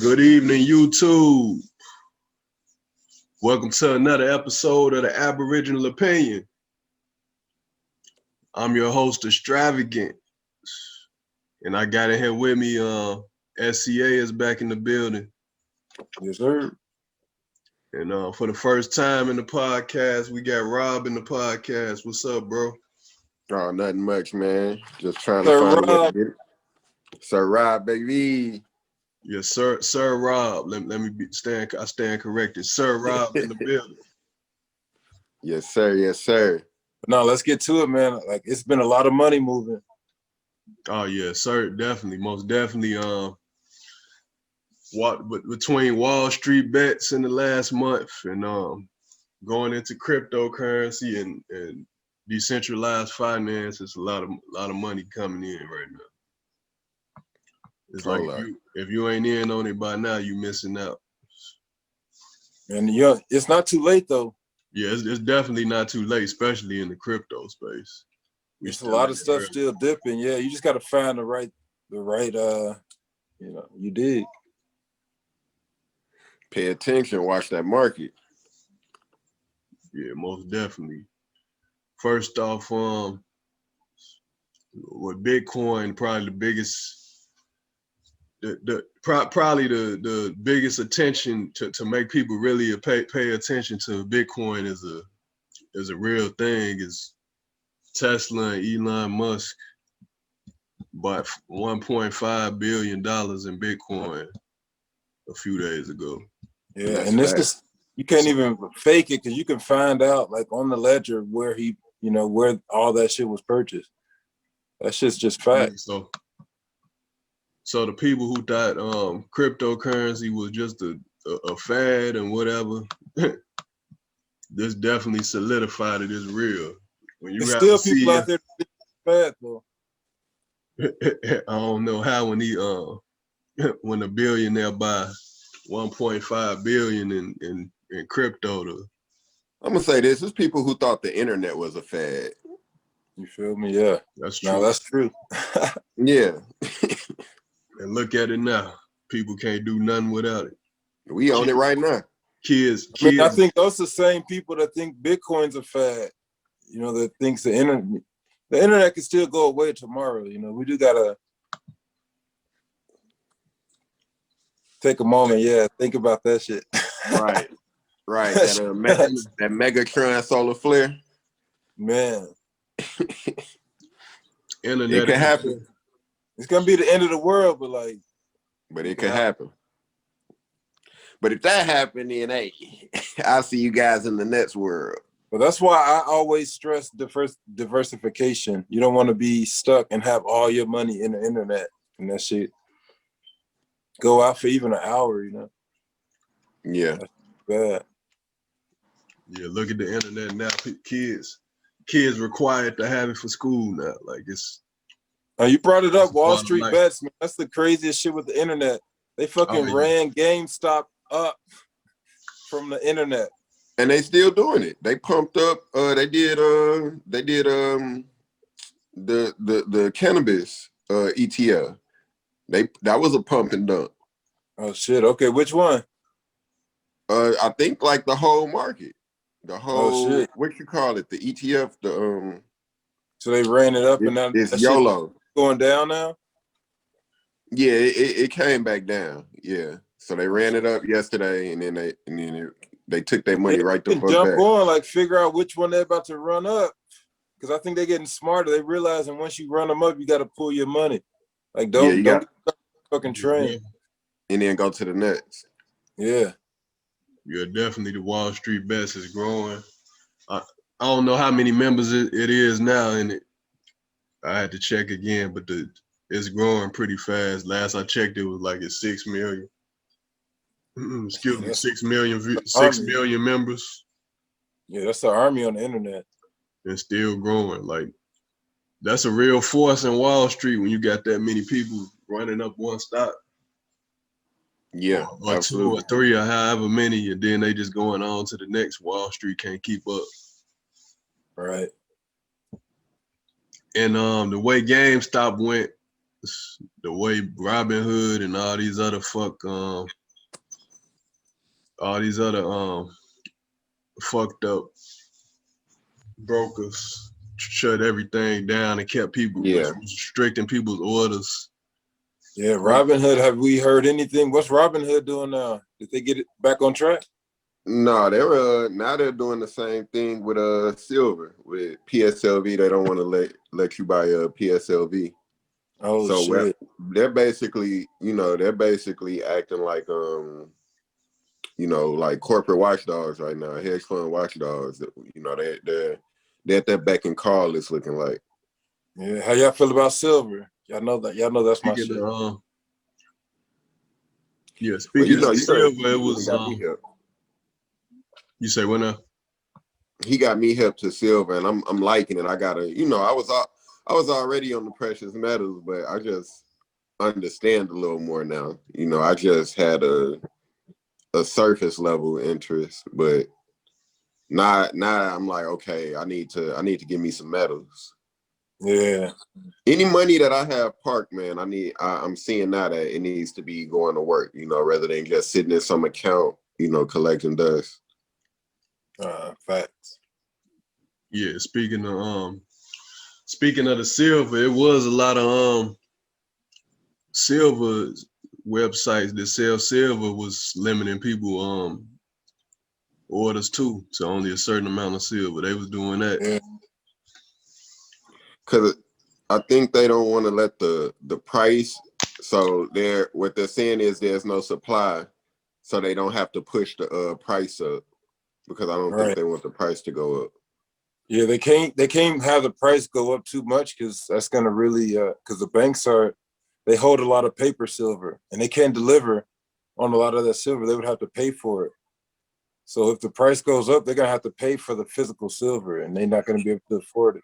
Good evening, YouTube. Welcome to another episode of the Aboriginal Opinion. I'm your host, Extravagant, and I got in here with me. SCA is back in the building. Yes, sir. And for the first time in the podcast, we got Rob in the podcast. What's up, bro? Oh, nothing much, man. Just trying to find a way to get it. Sir Rob, baby. Yes, sir. Sir Rob. Let me I stand corrected. Sir Rob in the building. Yes, sir. Yes, sir. No, let's get to it, man. Like, it's been a lot of money moving. Oh yeah, sir. Definitely, most definitely. Between Wall Street bets in the last month and going into cryptocurrency and decentralized finance, it's a lot of money coming in right now. It's like if you ain't in on it by now, you missing out. And it's not too late though. Yeah, it's definitely not too late, especially in the crypto space. There's a lot of stuff still dipping. Yeah, you just got to find the right. You dig. Pay attention, watch that market. Yeah, most definitely. First off, with Bitcoin, probably the biggest. Probably the biggest attention to make people really pay attention to Bitcoin as a real thing is Tesla and Elon Musk bought $1.5 billion in Bitcoin a few days ago. Yeah, and this is, you can't even fake it because you can find out like on the ledger where where all that shit was purchased. That shit's just fact. So the people who thought cryptocurrency was just a fad and whatever, this definitely solidified it is real. When you still people out there fad though. I don't know how when a billionaire buy 1.5 billion in crypto I'm gonna say this: there's people who thought the internet was a fad. You feel me? Yeah, that's true. No, that's true. Yeah. And look at it now. People can't do nothing without it. We own it right now. Kids. I think those are the same people that think Bitcoin's a fad. That thinks the internet can still go away tomorrow. We do gotta take a moment. Yeah, think about that shit. Right. That Megatron solar flare. Man. Internet. It can happen. It's gonna be the end of the world, but it could happen. But if that happened, then hey, I'll see you guys in the next world. But that's why I always stress diversification. You don't want to be stuck and have all your money in the internet and that shit go out for even an hour, Yeah. That's bad. Yeah, look at the internet now. Kids required to have it for school now. Like it's. Oh, you brought it up, Wall Street bets, man. That's the craziest shit with the internet. They fucking ran GameStop up from the internet. And they still doing it. They pumped up, they did the cannabis ETF. That was a pump and dump. Oh shit. Okay, which one? I think like the whole market. The whole what you call it, the ETF, so they ran it up and now it's YOLO. Going down now? Yeah, it came back down. Yeah. So they ran it up yesterday and then they took their money right the fuck jump back. on, figure out which one they're about to run up. Because I think they're getting smarter. They realizing once you run them up, you got to pull your money. Don't get fucking train. And then go to the next. Yeah. Yeah, definitely the Wall Street bets is growing. I don't know how many members it is now, and I had to check again, but it's growing pretty fast. Last I checked, it was like at 6 million. Excuse me, 6 million members. Yeah, that's the army on the internet. And still growing. Like that's a real force in Wall Street when you got that many people running up one stock. Yeah, or absolutely. 2 or 3 or however many, and then they just going on to the next. Wall Street can't keep up. Right. And the way GameStop went, the way Robinhood and all these other fucked up brokers shut everything down and kept people restricting people's orders. Yeah, Robinhood. Have we heard anything? What's Robinhood doing now? Did they get it back on track? No, they're doing the same thing with silver with PSLV. They don't want to let you buy a PSLV. Oh so shit! They're basically acting like like corporate watchdogs right now, hedge fund watchdogs. They're at that beck and call. It's looking like. Yeah, how y'all feel about silver? Y'all know that's my shit. Speaking of silver, it was got me hip. You say what now? He got me hip to silver, and I'm liking it. I gotta, I was already on the precious metals, but I just understand a little more now. I just had a surface level interest, but now I'm like, okay, I need to give me some metals. Yeah. Any money that I have parked, man, I'm seeing now that it needs to be going to work, rather than just sitting in some account, collecting dust. Facts. Yeah, speaking of the silver, it was a lot of silver websites that sell silver was limiting people orders too to only a certain amount of silver. They was doing that. Yeah. Cause I think they don't want to let the price. So what they're saying is there's no supply, so they don't have to push the price up, because I don't think they want the price to go up. Yeah, they can't have the price go up too much, because that's gonna really because the banks they hold a lot of paper silver and they can't deliver on a lot of that silver. They would have to pay for it. So if the price goes up, they're gonna have to pay for the physical silver, and they're not gonna be able to afford it.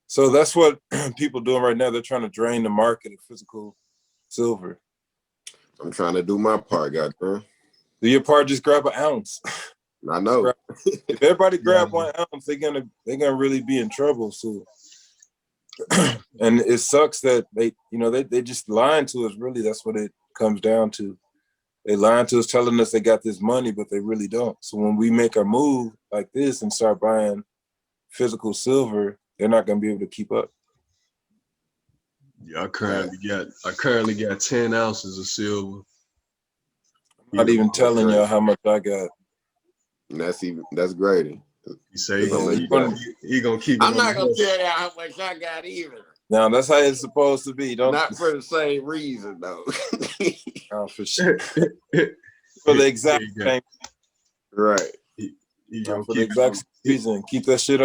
So that's what people doing right now. They're trying to drain the market of physical silver. I'm trying to do my part, goddamn. Do your part, just grab an ounce. I know. If everybody grab 1 ounce, they're gonna really be in trouble. So, and it sucks that they just lying to us. Really, that's what it comes down to. They lying to us, telling us they got this money, but they really don't. So when we make a move like this and start buying physical silver, they're not gonna be able to keep up. Yeah, I currently got 10 ounces of silver. I'm not even telling y'all how much I got. And that's great. You say he gonna keep it. I'm not gonna tell y'all how much I got either. Now that's how it's supposed to be. Not for the same reason though. Oh, for sure. For the exact same. Right. For the exact reason. Keep that shit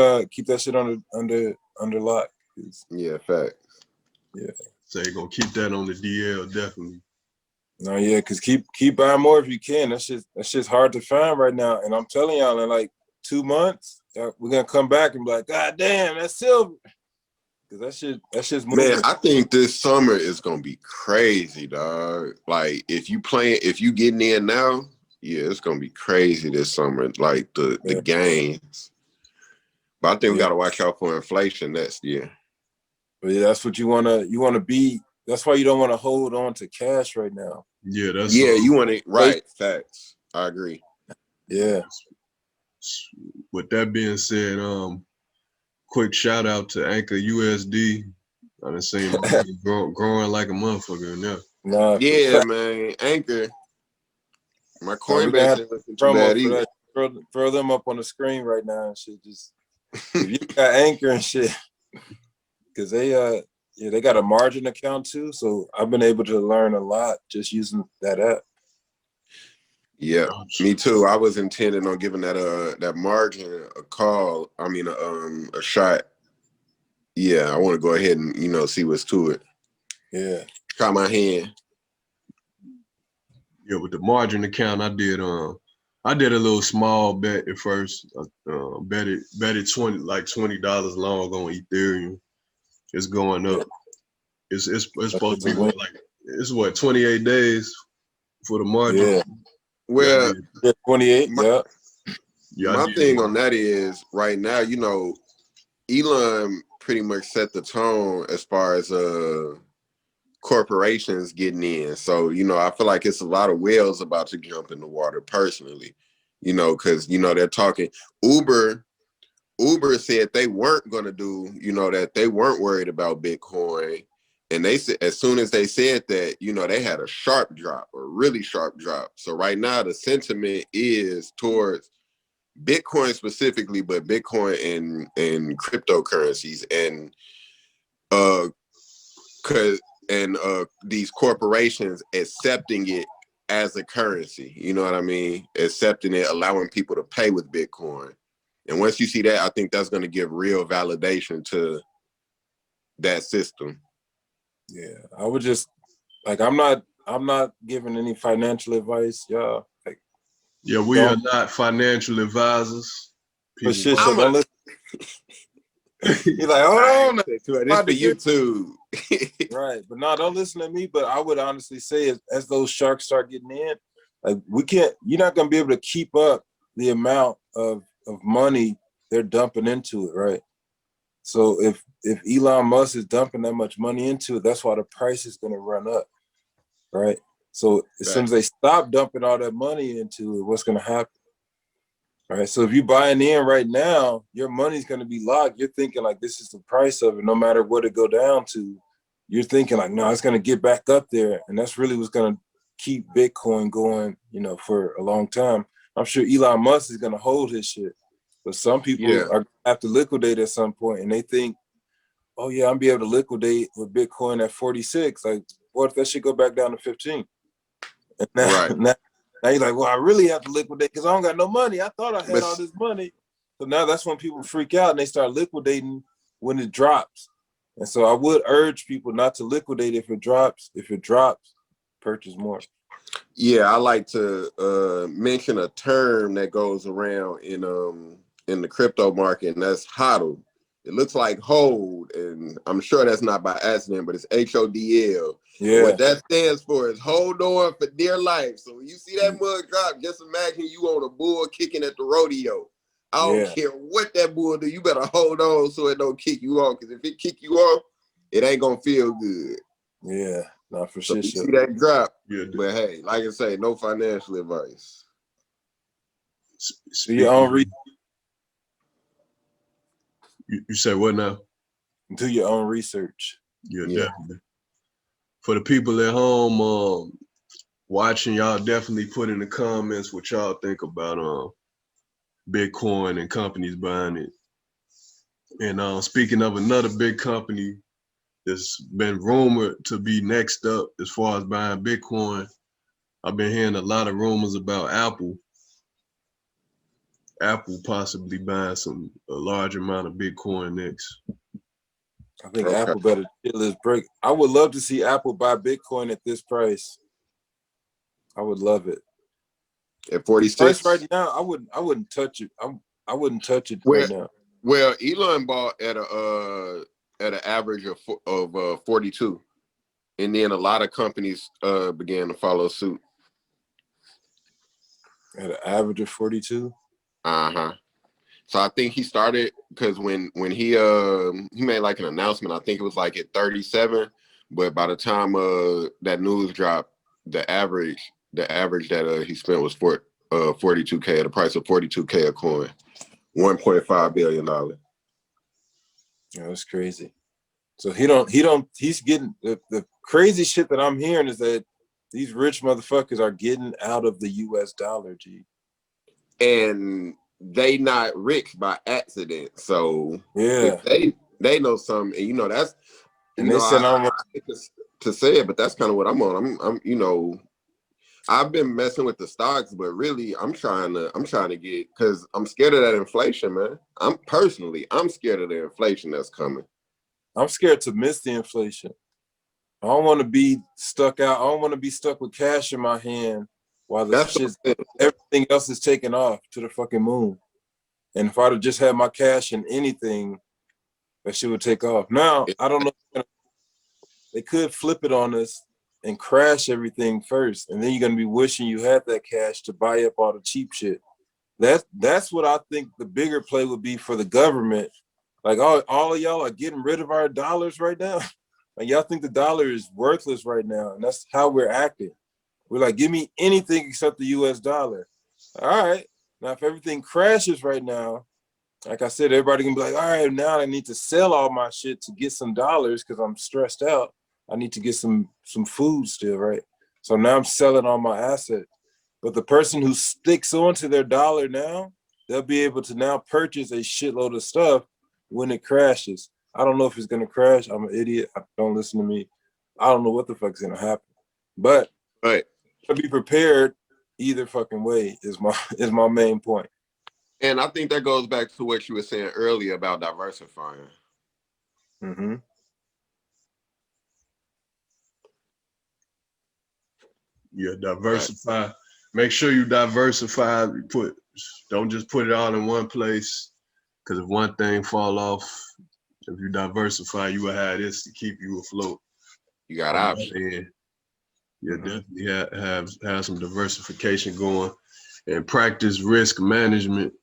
under lock. Yeah, facts. Yeah. So you're gonna keep that on the DL, definitely. No, yeah, because keep buying more if you can. That's just hard to find right now. And I'm telling y'all, in like 2 months, we're gonna come back and be like, God damn, that's silver. Because that shit's moving. Man, I think this summer is gonna be crazy, dog. Like if you getting in now, yeah, it's gonna be crazy this summer. Like the gains. But I think we gotta watch out for inflation next year. But yeah, that's what you wanna be. That's why you don't want to hold on to cash right now. Yeah, you want it right. Facts. I agree. Yeah. With that being said, quick shout out to Anchor USD. I done seen growing like a motherfucker now. Nah, yeah, man. Anchor. My Coinbase ain't looking too bad either. Throw them up on the screen right now and shit. Just if you got Anchor and shit, because they got a margin account too. So I've been able to learn a lot just using that app. Yeah, me too. I was intending on giving that margin a call. I mean, a shot. Yeah, I want to go ahead and see what's to it. Yeah, try my hand. Yeah, with the margin account, I did a little small bet at first. Bet it $20 long on Ethereum. It's going up. It's supposed to be it's 28 days for the margin. Yeah. Well, 28. My thing on that is right now, Elon pretty much set the tone as far as corporations getting in. So, I feel like it's a lot of whales about to jump in the water personally, because, they're talking Uber. Uber said they weren't going to do, that they weren't worried about Bitcoin. And they said, as soon as they said that, they had a sharp drop, a really sharp drop. So right now the sentiment is towards Bitcoin specifically, but Bitcoin and cryptocurrencies and uh cause these corporations accepting it as a currency. You know what I mean? Accepting it, allowing people to pay with Bitcoin. And once you see that, I think that's going to give real validation to that system. Yeah, I would just I'm not giving any financial advice, y'all. Yeah, we are not financial advisors. But shit, I'm don't listen. You're like, hold on. This for YouTube. Right, but no, don't listen to me. But I would honestly say, as those sharks start getting in, you're not gonna be able to keep up the amount of money they're dumping into it, right? So if Elon Musk is dumping that much money into it, that's why the price is gonna run up, right? So as soon as they stop dumping all that money into it, what's gonna happen? All right. So if you're buying in right now, your money's going to be locked. You're thinking like this is the price of it, no matter what it go down to. You're thinking like, no, it's going to get back up there, and that's really what's going to keep Bitcoin going, for a long time. I'm sure Elon Musk is going to hold his shit, but some people are going to have to liquidate at some point, and they think, oh yeah, I'm be able to liquidate with Bitcoin at 46. Like, what if that shit go back down to 15? And now you're like, well, I really have to liquidate because I don't got no money. I thought I had all this money. So now that's when people freak out and they start liquidating when it drops. And so I would urge people not to liquidate if it drops. If it drops, purchase more. Yeah, I like to mention a term that goes around in the crypto market, and that's HODL. It looks like hold, and I'm sure that's not by accident, but it's HODL. Yeah. And what that stands for is hold on for dear life. So when you see that mug drop, just imagine you on a bull kicking at the rodeo. I don't care what that bull do. You better hold on so it don't kick you off. Because if it kick you off, it ain't gonna feel good. Yeah, not for so shit. You see that drop, Yeah, but hey, like I say, no financial advice. Do your own You say what now? Do your own research. Yeah, definitely. For the people at home watching, y'all definitely put in the comments what y'all think about Bitcoin and companies buying it. And speaking of another big company that's been rumored to be next up as far as buying Bitcoin, I've been hearing a lot of rumors about Apple possibly buying a large amount of Bitcoin next. I think Apple better chill his break. I would love to see Apple buy Bitcoin at this price. I would love it. At 46 right now, I wouldn't touch it. I wouldn't touch it right now. Well, Elon bought at an average of 42, and then a lot of companies began to follow suit. At an average of 42. So I think he started because when he made like an announcement, I think it was like at 37, but by the time that news dropped, the average that he spent was 42K at a price of 42K a coin, $1.5 billion. Yeah, that's crazy. So he's getting the crazy shit that I'm hearing is that these rich motherfuckers are getting out of the US dollar, G. And they not rich by accident. So yeah, if they know something, and that's and they said I hate to say it, but that's kind of what I'm on. I'm I've been messing with the stocks, but really I'm trying to get, because I'm scared of that inflation, man. I'm scared of the inflation that's coming. I'm scared to miss the inflation. I don't want to be stuck out. I don't want to be stuck with cash in my hand while everything else is taken off to the fucking moon. And if I'd have just had my cash in anything, that shit would take off. Now, I don't know. They could flip it on us and crash everything first. And then you're going to be wishing you had that cash to buy up all the cheap shit. That's what I think the bigger play would be for the government. Like all of y'all are getting rid of our dollars right now. Like y'all think the dollar is worthless right now, and that's how we're acting. We're like, give me anything except the US dollar. All right. Now, if everything crashes right now, like I said, everybody can be like, all right, now I need to sell all my shit to get some dollars because I'm stressed out. I need to get some food still, right? So now I'm selling all my assets. But the person who sticks onto their dollar now, they'll be able to now purchase a shitload of stuff when it crashes. I don't know if it's gonna crash. I'm an idiot. Don't listen to me. I don't know what the fuck's gonna happen. But Right. to be prepared either fucking way is my main point. And I think that goes back to what you were saying earlier about diversifying. Mm-hmm. Yeah, diversify. Right. Make sure you diversify. Don't just put it all in one place. Because if one thing fall off, if you diversify, you will have this to keep you afloat. You got options. Yeah, definitely have some diversification going, and practice risk management.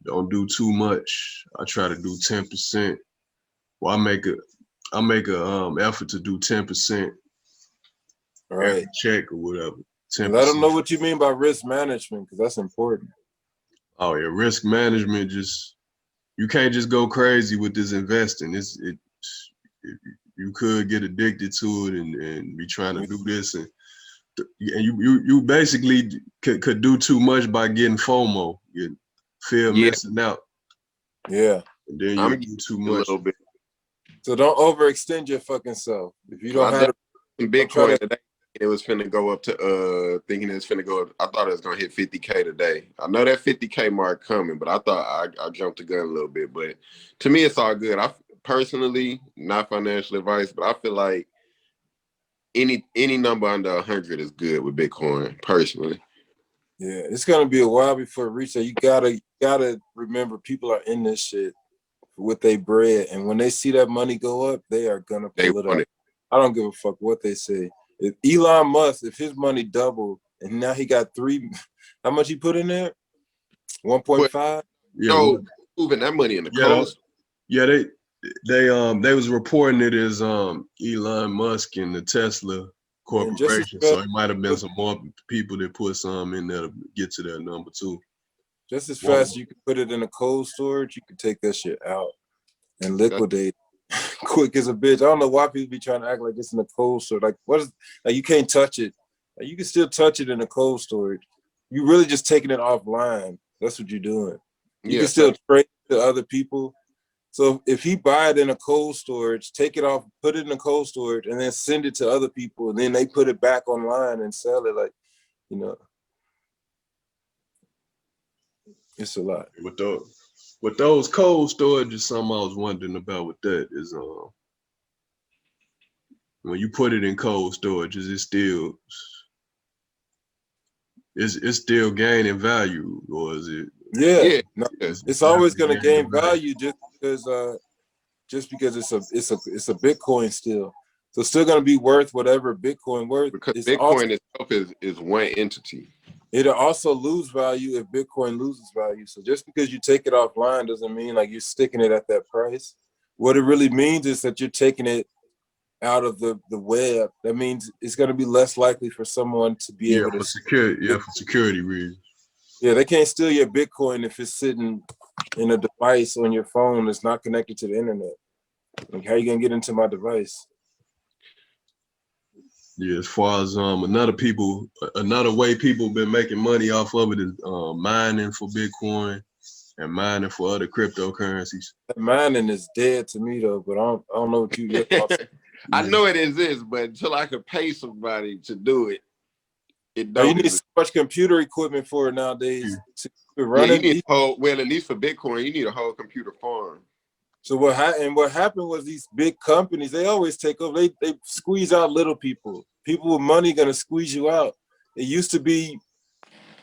Don't do too much. I try to do 10%. Well, I make a effort to do 10%. Right. Check or whatever. 10%. I don't know what you mean by risk management because that's important. Oh yeah, risk management. You can't just go crazy with this investing. You could get addicted to it and be trying to do this and you basically could do too much by getting FOMO. You fear missing out. Yeah. And then you do too much. A little bit. So don't overextend your fucking self. If you don't have Bitcoin today, it was finna go up to thinking it was finna go up. I thought it was gonna hit 50K today. I know that 50K mark coming, but I thought I jumped the gun a little bit. But to me, it's all good. I personally, not financial advice, but I feel like any number under 100 is good with Bitcoin, personally. Yeah, it's gonna be a while before it reaches. You gotta remember, people are in this shit with their bread, and when they see that money go up, they are gonna pull it up. I don't give a fuck what they say. If Elon Musk, if his money doubled and now he got how much he put in there? 1.5. Yeah, moving that money in the coast. Yeah, they was reporting it as Elon Musk and the Tesla corporation, so it might have been some more people that put some in there to get to that number too. Just as fast as you can put it in a cold storage, you can take that shit out and liquidate quick as a bitch. I don't know why people be trying to act like it's in a cold storage. Like, what is, like, you can't touch it. Like, you can still touch it in a cold storage. You really just taking it offline. That's what you're doing. You can still trade to other people. So if he buy it in a cold storage, take it off, put it in a cold storage, and then send it to other people, and then they put it back online and sell it, like, you know, it's a lot. With those cold storage, is something I was wondering about with that is when you put it in cold storage, is it still it's still gaining value, or is it? Yeah. No, it's always gonna gain value just because it's a Bitcoin still. So it's still gonna be worth whatever Bitcoin worth. Because Bitcoin itself is one entity. It'll also lose value if Bitcoin loses value. So just because you take it offline doesn't mean like you're sticking it at that price. What it really means is that you're taking it out of the web. That means it's going to be less likely for someone to be able to for security reasons. Yeah, they can't steal your Bitcoin if it's sitting in a device on your phone that's not connected to the internet. Like, how are you gonna get into my device? Yeah, as far as another way people have been making money off of it is mining for Bitcoin and mining for other cryptocurrencies. That mining is dead to me though, but I don't know what you. I know it exists, but until I could pay somebody to do it, you need so much computer equipment for it nowadays to run it. You need at least for Bitcoin, you need a whole computer farm. So what happened was these big companies, they always take over. They squeeze out little people. People with money gonna squeeze you out. It used to be,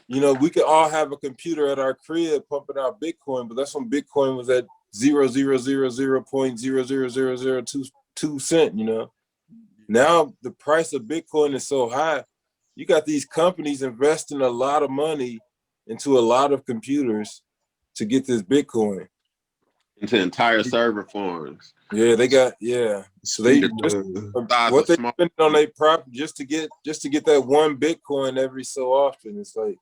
we could all have a computer at our crib pumping out Bitcoin, but that's when Bitcoin was at 0.0000002 cent. Now the price of Bitcoin is so high. You got these companies investing a lot of money into a lot of computers to get this Bitcoin. into entire server farms. Yeah, they got So they Speaking of, what they spend on their prop just to get that one Bitcoin every so often. It's like,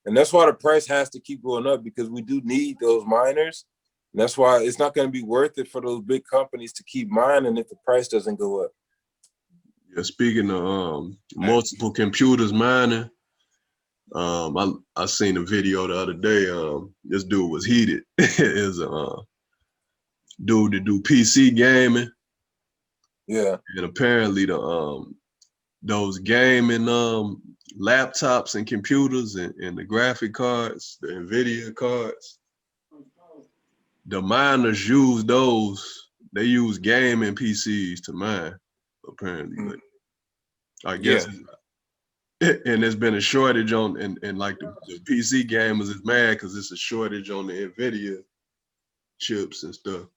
and that's why the price has to keep going up, because we do need those miners. And that's why it's not going to be worth it for those big companies to keep mining if the price doesn't go up. yeah, speaking of multiple computers mining, I seen a video the other day. This dude was heated. Is a dude that do PC gaming. Yeah. And apparently those gaming laptops and computers and the graphic cards, the NVIDIA cards, the miners use those. They use gaming PCs to mine, apparently. But I guess, and there's been a shortage on, and like the PC gamers is mad because it's a shortage on the NVIDIA chips and stuff.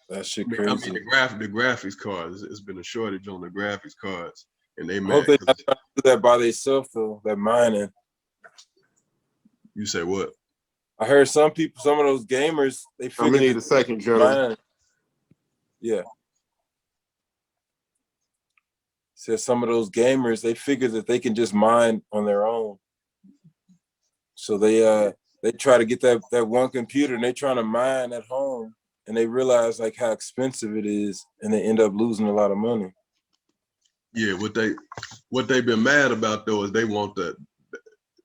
That shit crazy. I mean, the graphics cards. It's been a shortage on the graphics cards, and they I mad. hope they not trying to do that by themselves though. That mining. You say what? I heard some of those gamers, they I'm gonna need a second, Joe. Yeah. Said some of those gamers, they figure that they can just mine on their own. So they try to get that one computer and they trying to mine at home, and they realize like how expensive it is, and they end up losing a lot of money. Yeah, what they've been mad about though is they want the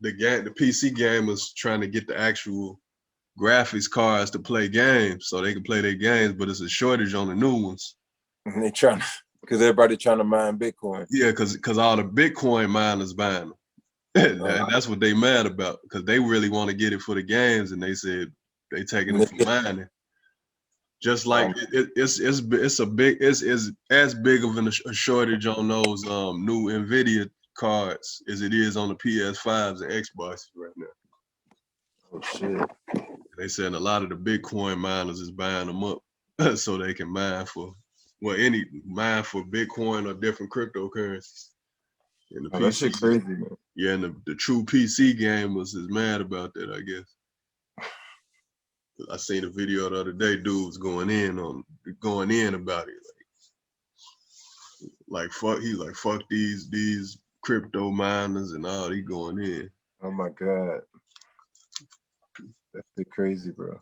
PC gamers trying to get the actual graphics cards to play games so they can play their games, but it's a shortage on the new ones. And they trying to, because everybody trying to mine Bitcoin. Yeah, because all the Bitcoin miners buying them. And that's what they mad about, because they really want to get it for the games, and they said they taking it for mining. Just like it's as big of a shortage on those new NVIDIA cards as it is on the PS5s and Xboxes right now. Oh shit! They said a lot of the Bitcoin miners is buying them up so they can mine for Bitcoin or different cryptocurrencies. And the PC, that shit crazy, man. Yeah, and the true PC gamers is mad about that, I guess. I seen a video the other day, dudes going in about it. Like fuck these crypto miners and all, he going in. Oh my God. That's crazy, bro.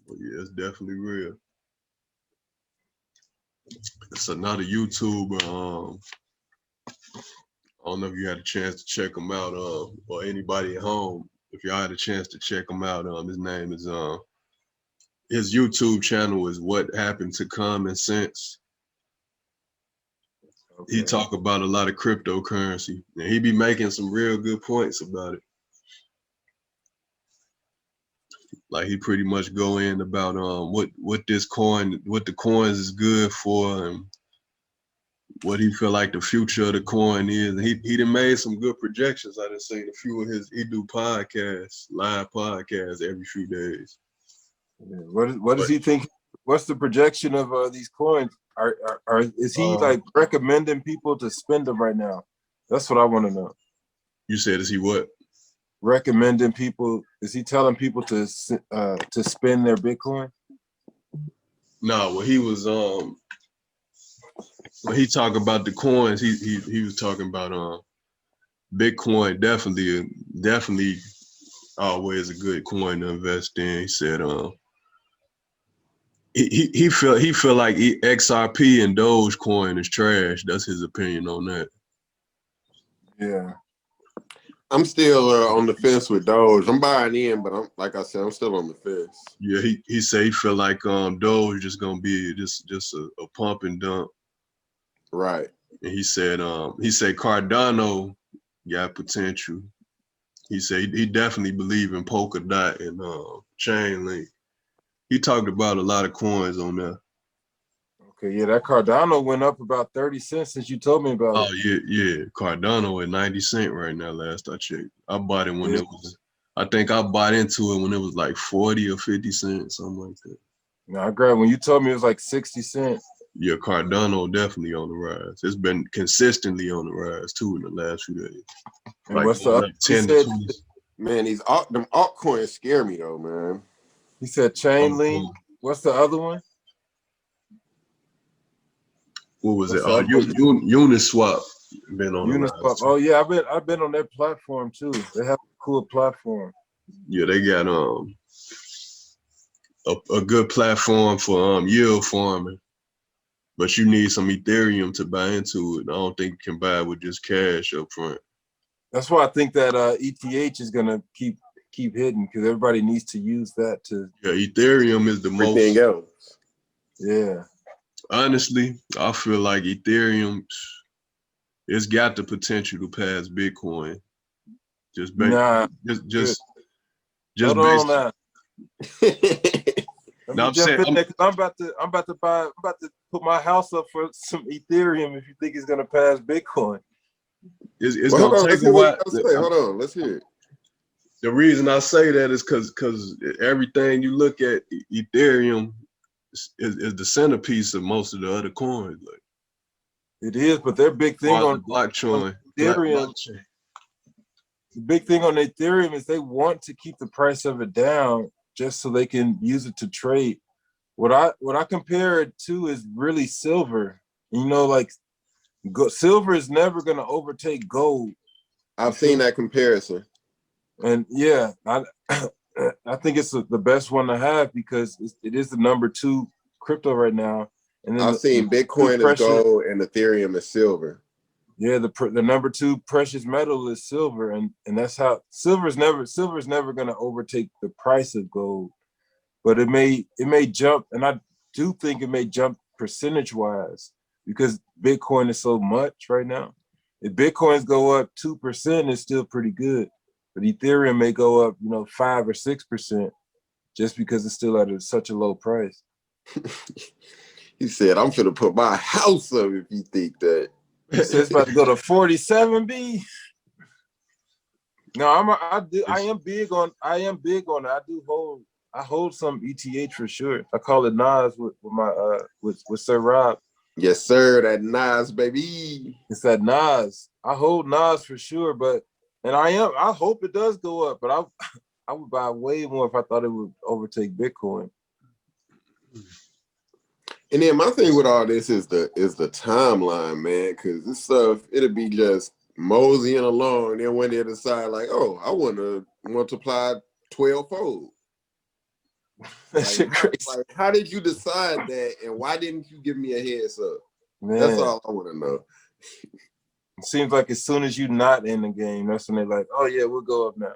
Well, yeah, it's definitely real. It's another YouTuber. I don't know if you had a chance to check him out, or anybody at home. If y'all had a chance to check him out, his name is his YouTube channel is What Happened to Common Sense. Okay. He talk about a lot of cryptocurrency, and he be making some real good points about it. Like he pretty much go in about what the coins is good for, and what he feel like the future of the coin is. And he done made some good projections. I done seen a few of he do podcasts, live podcasts every few days. Yeah. What does he think? What's the projection of these coins? Is he like recommending people to spend them right now? That's what I want to know. You said, is he what? Recommending people? Is he telling people to spend their Bitcoin? No, well, he was when he talked about the coins, he was talking about Bitcoin definitely always a good coin to invest in. He said he feel like XRP and Dogecoin is trash. That's his opinion on that. Yeah. I'm still on the fence with Doge. I'm buying in, but I'm still on the fence. Yeah, he say he feel like Doge just gonna be just a pump and dump. Right. And he said Cardano got potential. He said he definitely believe in Polkadot and Chainlink. He talked about a lot of coins on there. Okay, yeah, that Cardano went up about 30 cents since you told me about it. Oh yeah. Cardano at 90 cents right now, last I checked. I bought it when it was, I think I bought into it when it was like 40 or 50 cents, something like that. No, I grabbed when you told me it was like 60 cents. Yeah, Cardano definitely on the rise. It's been consistently on the rise too in the last few days. And like what's the 10 to 20. Man, them altcoins scare me though, man. He said Chainlink. What's the other one? What was it? What's the other one? Uniswap been on the rise Uniswap. too. Oh yeah, I've been on their platform too. They have a cool platform. Yeah, they got a good platform for yield farming, but you need some Ethereum to buy into it. I don't think you can buy it with just cash up front. That's why I think that ETH is gonna keep hitting because everybody needs to use that to. Yeah, Ethereum is the Everything most. else. Yeah. Honestly, I feel like Ethereum, it's got the potential to pass Bitcoin. Just Nah. just Hold on based. now. Let No, me I'm jump saying in there because I'm about to put my house up for some Ethereum if you think it's gonna pass Bitcoin. It's Well, gonna hold on. take Let's a hear what you while. got to say. Hold on. Let's hear it. The reason I say that is because everything you look at, Ethereum is the centerpiece of most of the other coins. Like It is, but their big thing the on blockchain, Ethereum, blockchain. the big thing on Ethereum is they want to keep the price of it down just so they can use it to trade. What I compare it to is really silver. You know, like silver is never going to overtake gold. I've seen that comparison. And yeah, I think it's the best one to have because it is the number 2 crypto right now. And then I've seen Bitcoin as gold and Ethereum as silver. Yeah, the number 2 precious metal is silver, and that's how silver's never going to overtake the price of gold, but it may jump, and I do think it may jump percentage wise because Bitcoin is so much right now. If Bitcoins go up 2%, it's still pretty good, but Ethereum may go up 5 or 6% just because it's still at such a low price. He said, "I'm gonna put my house up if you think that." He says it's about to go to 47 B. No, I am big on it. I hold some ETH for sure. I call it Nas with my with Sir Rob. Yes, sir. That Nas, baby. It's that Nas. I hold Nas for sure, I hope it does go up, but I would buy way more if I thought it would overtake Bitcoin. And then my thing with all this is the timeline, man, because this stuff, it'll be just moseying along. Then when they decide, like, oh, I want to multiply 12-fold. That shit crazy. Like, how did you decide that, and why didn't you give me a heads up? Man, that's all I want to know. It seems like as soon as you're not in the game, that's when they're like, oh yeah, we'll go up now.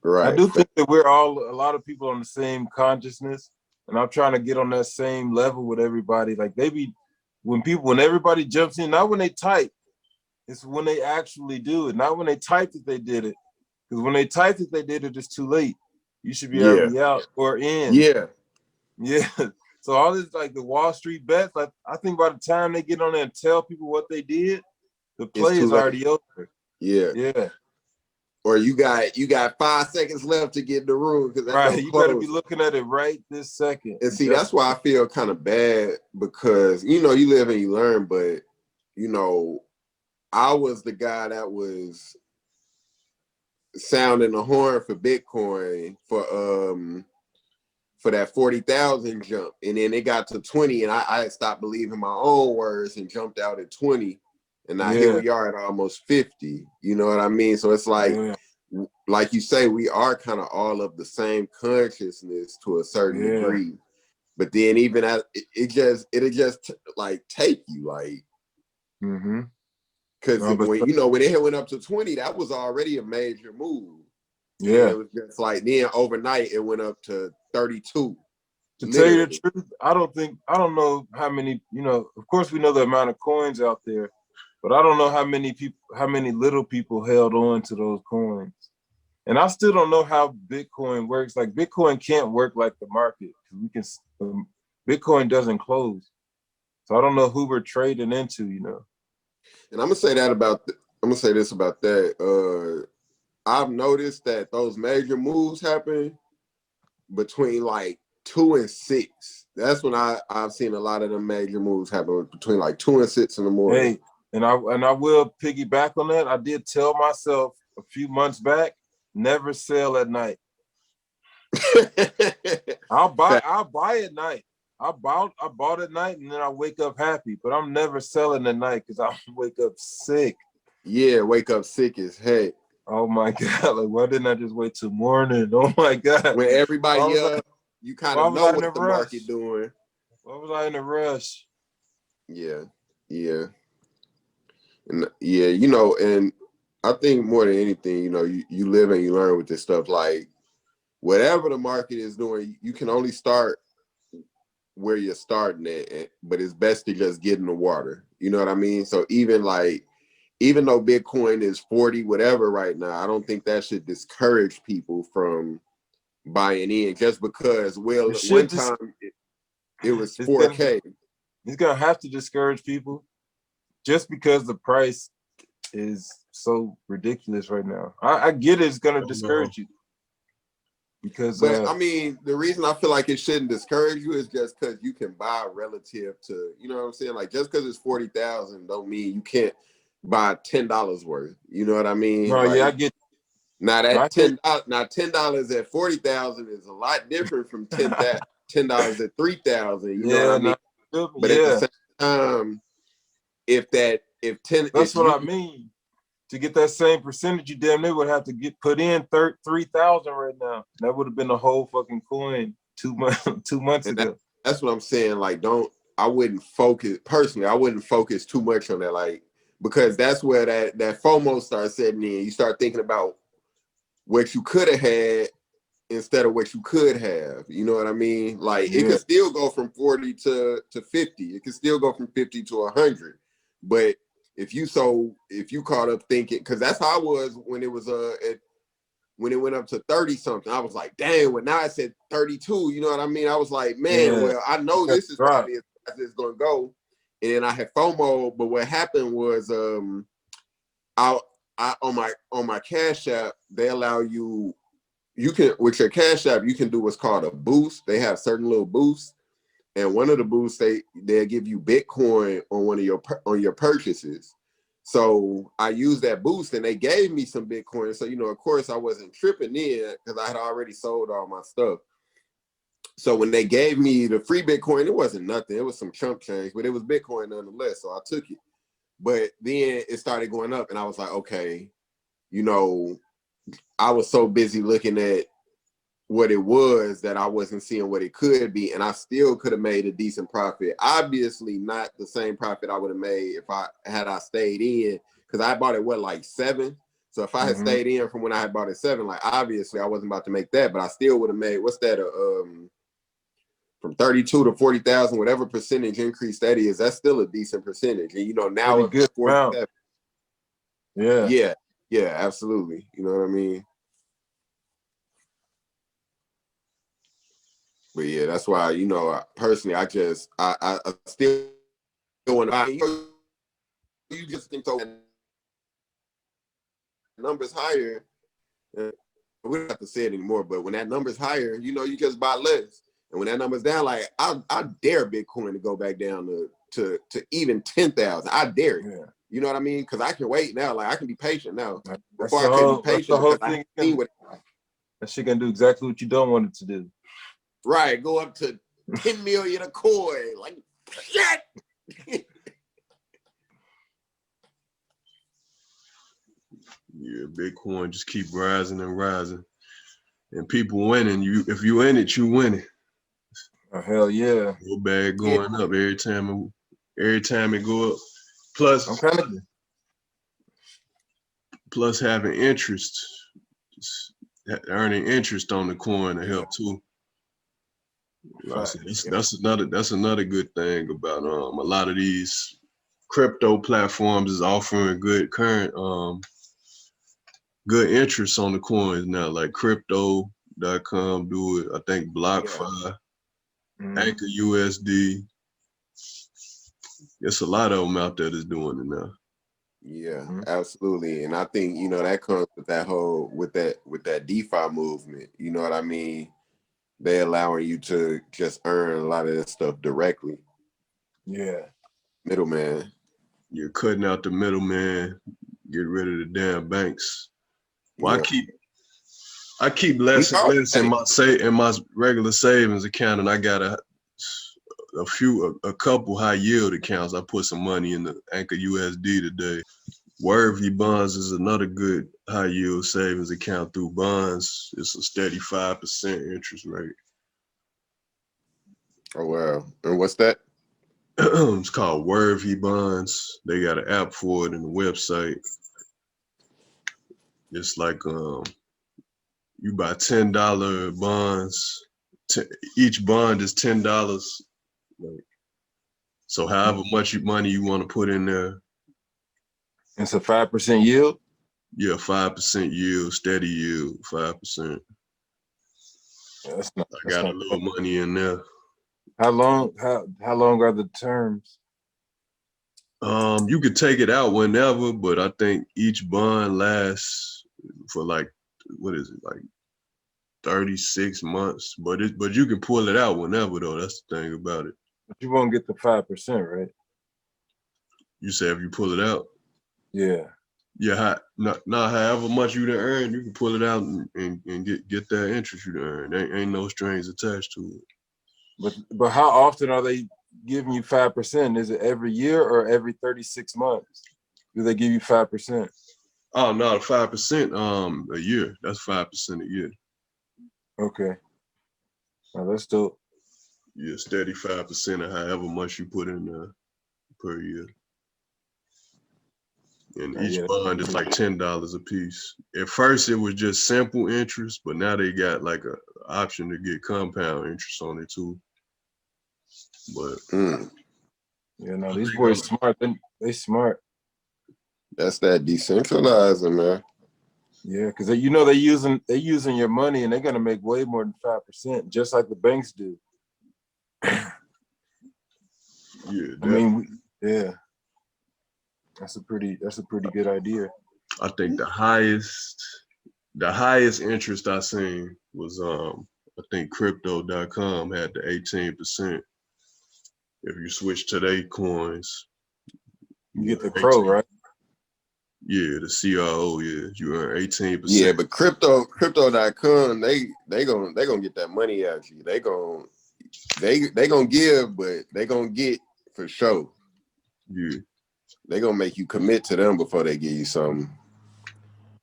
Right. I do think that we're a lot of people on the same consciousness, and I'm trying to get on that same level with everybody. Like when everybody jumps in, not when they type, it's when they actually do it. Not when they type that they did it, because when they type that they did it, it's too late. You should be already out or in. Yeah. So all this, like the Wall Street bets, like I think by the time they get on there and tell people what they did, the play is already over. Yeah. Or you got 5 seconds left to get in the room because right. You better be looking at it right this second. And see, that's why I feel kind of bad because you live and you learn, but I was the guy that was sounding the horn for Bitcoin for that 40,000 jump, and then it got to 20, and I stopped believing my own words and jumped out at 20, and now here we are at almost 50. You know what I mean? So it's like you say, we are kind of all of the same consciousness to a certain degree, but then even it'll just like take you like. Because when it went up to 20, that was already a major move. Yeah, and it was just like then overnight it went up to 32. To tell you the truth, I don't know how many. Of course we know the amount of coins out there, but I don't know how many little people held on to those coins. And I still don't know how Bitcoin works. Like Bitcoin can't work like the market. Bitcoin doesn't close, so I don't know who we're trading into. And I'm gonna say this about that. I've noticed that those major moves happen between like 2 and 6. That's when I've seen a lot of the major moves happen between like 2 and 6 in the morning. Hey, and I will piggyback on that. I did tell myself a few months back, never sell at night. I'll buy at night. I bought at night and then I wake up happy, but I'm never selling at night because I wake up sick. Yeah, wake up sick as heck. Oh my God. Like, why didn't I just wait till morning? Oh my God. When everybody up, you kind Why of was know I in a what the rush? market doing. Why was I in a rush? Yeah, yeah. And yeah, you know, and I think more than anything, you know, you live and you learn with this stuff. Like whatever the market is doing, you can only start where you're starting at, but it's best to just get in the water. You know what I mean? So even though Bitcoin is 40 whatever right now, I don't think that should discourage people from buying in just because, well, It one should just time it was it's gonna 4K. it's gonna have to discourage people just because the price is so ridiculous right now. I get it's gonna discourage you because But I mean, the reason I feel like it shouldn't discourage you is just because you can buy relative to, you know what I'm saying? Like just because it's 40,000 don't mean you can't buy $10 worth. You know what I mean? no, Like yeah, I get now that I get $10 at 40,000 is a lot different from $10 at 3,000. You know what I yeah, mean? no, But at the yeah. same time, if That's what you I mean. To get that same percentage, you damn near would have to put in 3,000 right now. That would have been a whole fucking coin 2 months 2 months and ago. that's what I'm saying. Like, I wouldn't focus personally. I wouldn't focus too much on that, like, because that's where that FOMO starts setting in. You start thinking about what you could have had instead of what you could have. You know what I mean? Like, it Yeah, could still go from 40 to 50. It could still go from 50 to 100. But if you caught up thinking, because that's how I was when it was when it went up to 30 something, I was like, damn, when now it's at 32, you know what I mean? I was like, man, yeah. well, I know That's this is right. probably as fast as it's gonna go. And then I had FOMO, but what happened was I on my Cash App, they allow you can with your Cash App, you can do what's called a boost. They have certain little boosts. And one of the boosts they'll give you Bitcoin on one of your purchases. So I used that boost and they gave me some Bitcoin. So, you know, of course I wasn't tripping in because I had already sold all my stuff. So when they gave me the free Bitcoin, it wasn't nothing. It was some chump change, but it was Bitcoin nonetheless. So I took it. But then it started going up and I was like, okay, you know, I was so busy looking at what it was that I wasn't seeing what it could be, and I still could have made a decent profit. Obviously, not the same profit I would have made if I stayed in, because I bought it like 7. So if I had Mm-hmm. stayed in from when I had bought it 7, like obviously I wasn't about to make that, but I still would have made what's that? From 32 to 40,000, whatever percentage increase that is, that's still a decent percentage. And you know now Pretty up to good amount. 47. Yeah. Yeah, yeah, absolutely. You know what I mean? But yeah, that's why, you know, personally, I still want to. You just think so numbers higher. We don't have to say it anymore, but when that number's higher, you know, you just buy less. And when that number's down, like I dare Bitcoin to go back down to even 10,000. I dare it. Yeah. You know what I mean? Because I can wait now. Like I can be patient now. That's Before I couldn't be the patient whole because I thing. seen what. That shit can do exactly what you don't want it to do. Right, go up to 10 million a coin. Like shit. Yeah, Bitcoin just keep rising and rising, and people winning. If you in it, you winning. Oh, hell yeah. Your bag Yeah. going up every time it go up. Plus, I'm kind of plus having interest, just earning interest on the coin to help too. Like I said, that's another good thing about a lot of these crypto platforms is offering good interest on the coins now, like crypto.com do it. I think BlockFi, Anchor USD. There's a lot of them out there that's doing it now. Yeah, absolutely. And I think, you know, that comes with that whole with that DeFi movement. You know what I mean? They allowing you to just earn a lot of this stuff directly. Yeah. Middleman. You're cutting out the middleman, get rid of the damn banks. Why Yeah. I keep We less and all less in think. my regular savings account, and I got a couple high yield accounts. I put some money in the Anchor USD today. Worthy Bonds is another good high yield savings account through bonds. It's a steady 5% interest rate. Oh wow! And what's that? It's called Worthy Bonds. They got an app for it and a website. It's like you buy $10 bonds. Each bond is $10. Like, so however much money you want to put in there, It's a 5% yield. yeah, 5% yield, steady yield, 5%. Yeah, that's not. I That's got a not little bad. money in there. How long? How long are the terms? You could take it out whenever, but I think each bond lasts for like what is it, like 36 months. But you can pull it out whenever though. That's the thing about it. But you won't get the 5%, right? You say if you pull it out, Yeah. yeah, not however much you done earn, you can pull it out and get that interest you done earn. Ain't no strings attached to it. But how often are they giving you 5%? Is it every year or every 36 months? Do they give you 5%? Oh no, 5% a year. That's 5% a year. Okay. Now that's dope. Yeah, steady 5% of however much you put in there per year. And each Yeah. bond is like $10 a piece. At first, it was just simple interest, but now they got like a option to get compound interest on it too. But Yeah, no, I these think boys smart. They smart. That's that decentralizing, man. Yeah, because they using your money and they're gonna make way more than 5%, just like the banks do. yeah, I mean, yeah, that's a pretty good idea. I think the highest interest I seen was I think crypto.com had the 18%. If you switch to their coins, You you get the earn crow, 18. right? Yeah, the CRO, yeah, you earn 18%. Yeah, but crypto.com, they gonna get that money out of you. They gonna give, but they gonna get for sure. Yeah. They gonna make you commit to them before they give you something.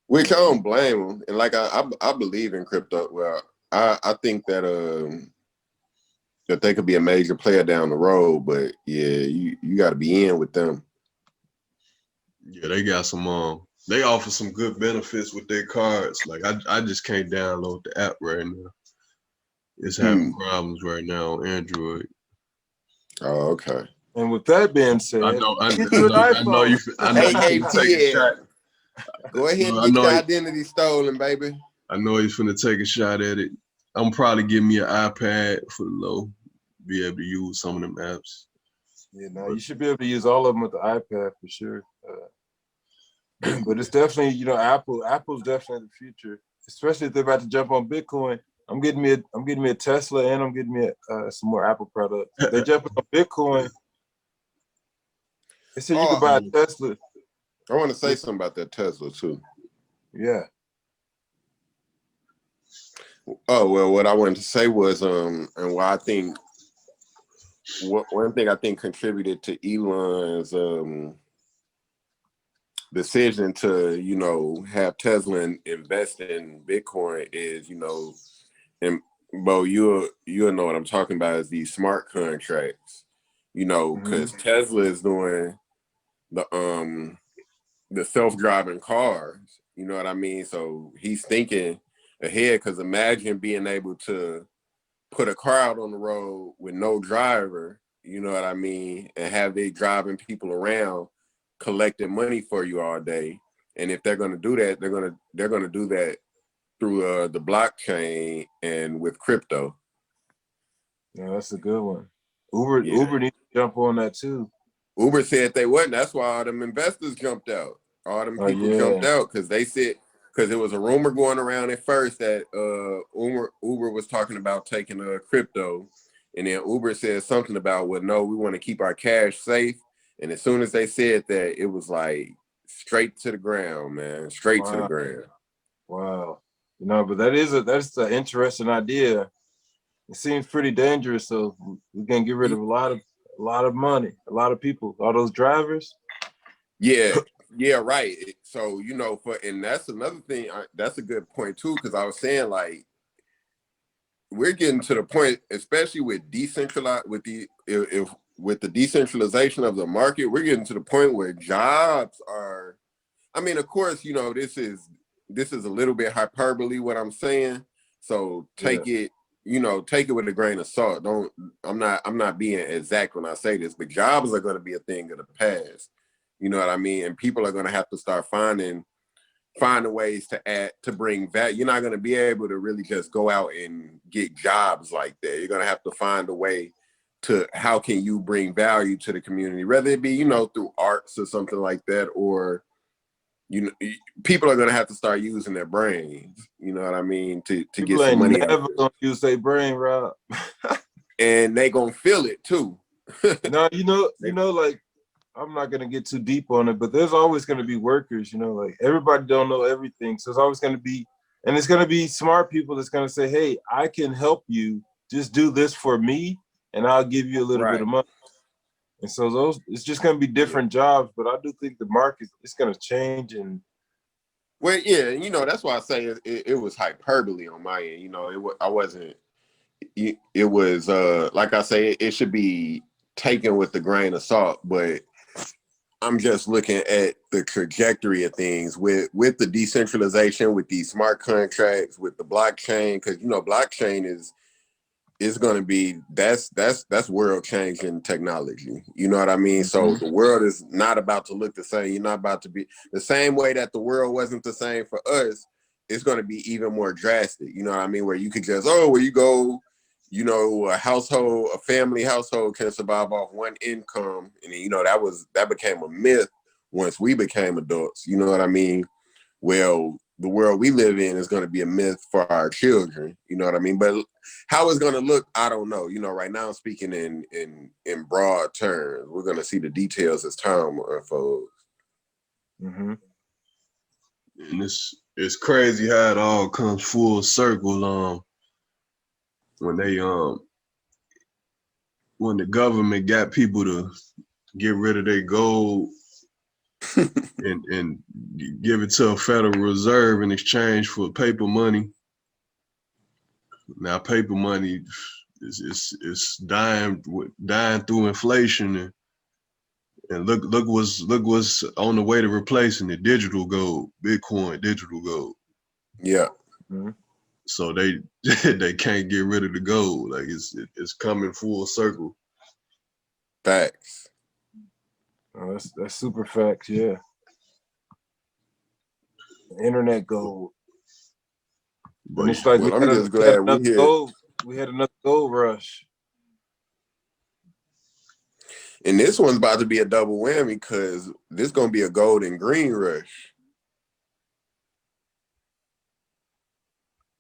Which I don't blame them. And like I believe in crypto. Well, I think that they could be a major player down the road, but yeah, you got to be in with them. Yeah, they got some they offer some good benefits with their cards. Like I just can't download the app right now. It's having problems right now on Android. Oh, okay. And with that being I said, know, I, get I you an know, I know iPhone. you. I know Hey, you hey, finna take a Tia, shot. go ahead and I get know, your identity stolen, baby. I know he's finna take a shot at it. I'm probably give me an iPad for the low, be able to use some of them apps. Yeah, no, you should be able to use all of them with the iPad for sure. But it's definitely, Apple's definitely the future, especially if they're about to jump on Bitcoin. I'm getting me a Tesla and I'm getting me some more Apple products. If they jump on Bitcoin, they said you could buy a Oh, Tesla. I want to say something about that Tesla too. Yeah. Oh well, what I wanted to say was and why I think one thing I think contributed to Elon's decision to have Tesla invest in Bitcoin is and Bo, you'll know what I'm talking about is these smart contracts, because Tesla is doing the self-driving cars, you know what I mean? So he's thinking ahead, because imagine being able to put a car out on the road with no driver, you know what I mean, and have they driving people around collecting money for you all day. And if they're going to do that, they're going to do that through the blockchain and with crypto. Yeah, that's a good one. Yeah. Uber needs to jump on that too. Uber said they wasn't. That's why all them investors jumped out. All them Oh people jumped yeah. out because they said, because it was a rumor going around at first that Uber was talking about taking crypto, and then Uber said something about, well, no, we want to keep our cash safe. And as soon as they said that, it was like straight to the ground, man, straight to the Wow. ground. Wow. You know, but that's an interesting idea. It seems pretty dangerous, so we can get rid of a lot of money, a lot of people, all those drivers. Yeah, yeah, right. So and that's another thing. That's a good point too, because I was saying like we're getting to the point, especially with decentralized, with the if with the decentralization of the market, we're getting to the point where jobs are. I mean, of course, this is a little bit hyperbole what I'm saying. So Yeah. take it with a grain of salt. Don't I'm not being exact when I say this, but jobs are going to be a thing of the past. You know what I mean? And people are going to have to start finding ways to bring value. You're not going to be able to really just go out and get jobs like that. You're going to have to find a way to how can you bring value to the community, whether it be through arts or something like that, or you know, people are going to have to start using their brains. You know what I mean? To get People some ain't money out never of gonna use their brain, Rob. it, and they gonna feel it too. No, like I'm not gonna get too deep on it, but there's always gonna be workers, like everybody don't know everything. So it's always gonna be, and it's gonna be smart people that's gonna say, hey, I can help you, just do this for me, and I'll give you a little bit Right. of money. And so it's just gonna be Yeah. different jobs, but I do think the market is gonna change. And Well, yeah, that's why I say it was hyperbole on my end. I wasn't. It was like I say, it should be taken with a grain of salt, but I'm just looking at the trajectory of things with the decentralization, with these smart contracts, with the blockchain, because blockchain is going to be that's world changing technology. You know what I mean? So the world is not about to look the same. You're not about to be the same way that the world wasn't the same for us. It's going to be even more drastic. You know what I mean? Where you could just where you go. A family household can survive off one income, and that became a myth once we became adults. You know what I mean? Well, the world we live in is going to be a myth for our children. You know what I mean? But how it's going to look, I don't know. Right now I'm speaking in broad terms. We're going to see the details as time unfolds. mm-hmm. And it's crazy how it all comes full circle. When they when the government got people to get rid of their gold and give it to a Federal Reserve in exchange for paper money. Now paper money is dying through inflation, and look what's on the way to replacing it: digital gold, Bitcoin, digital gold. Yeah. Mm-hmm. So they they can't get rid of the gold. Like it's coming full circle. Facts. Oh, that's super facts, yeah. Internet gold. And But it's like Well, I'm just glad we here. we had another gold rush. And this one's about to be a double whammy because this gonna be a gold and green rush.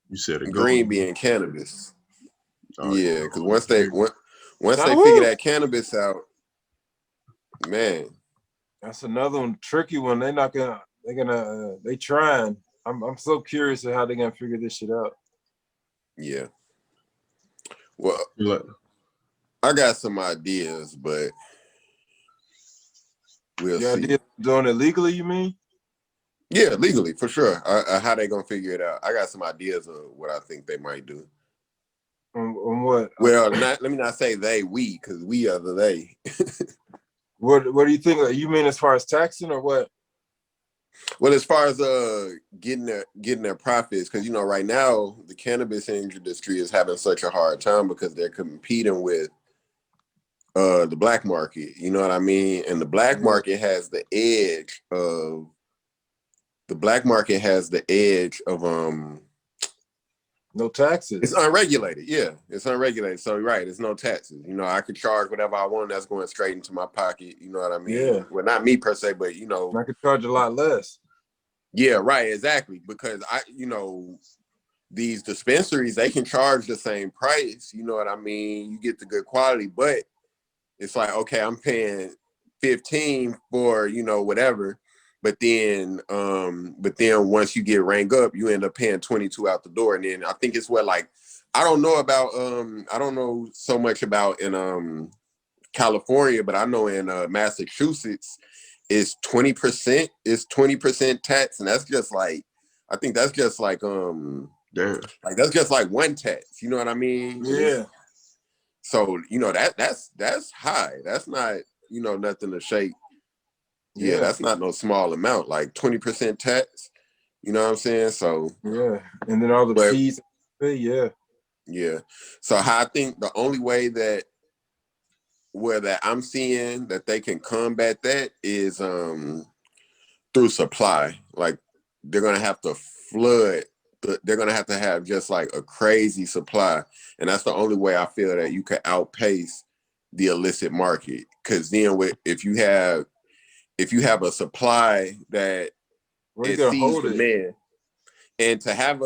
you said a Green gold. being cannabis. Oh yeah. Yeah, because once they Now, figure that cannabis out, man. that's another one, tricky one. They trying. I'm so curious of how they're gonna figure this shit out. Yeah. Well, Like, I got some ideas, but we'll Your see. idea of doing it legally, you mean? Yeah, legally for sure. How they gonna figure it out? I got some ideas of what I think they might do. On what? Well, let me not say we, because we are the they. What do you think? You mean as far as taxing or what? Well, as far as getting their profits, because right now the cannabis industry is having such a hard time because they're competing with the black market. You know what I mean? And the black market has the edge of No it's taxes. unregulated. Yeah, it's unregulated. So right, it's no taxes. I could charge whatever I want. That's going straight into my pocket. You know what I mean? Yeah. Well, not me per se, but I could charge a lot less. yeah, right, exactly. Because these dispensaries, they can charge the same price. You know what I mean? You get the good quality, but it's like, okay, I'm paying 15 for, whatever. but then once you get rang up, you end up paying 22 out the door. And then I think it's what, like, I don't know so much about in California, but I know in Massachusetts it's 20%. It's 20% tax, and that's just like, I think that's just like Damn. like that's just like one tax. You know what I mean? Yeah. So that's high. That's not nothing to shake. Yeah, that's not no small amount. Like 20% tax. You know what I'm saying? So yeah, and then all the but fees. Yeah. yeah. So I think the only way that I'm seeing that they can combat that is through supply. Like they're gonna have to flood. They're gonna have to have just like a crazy supply, and that's the only way I feel that you could outpace the illicit market. Because then, if you have a supply that Where you gonna exceeds hold it? demand, and to have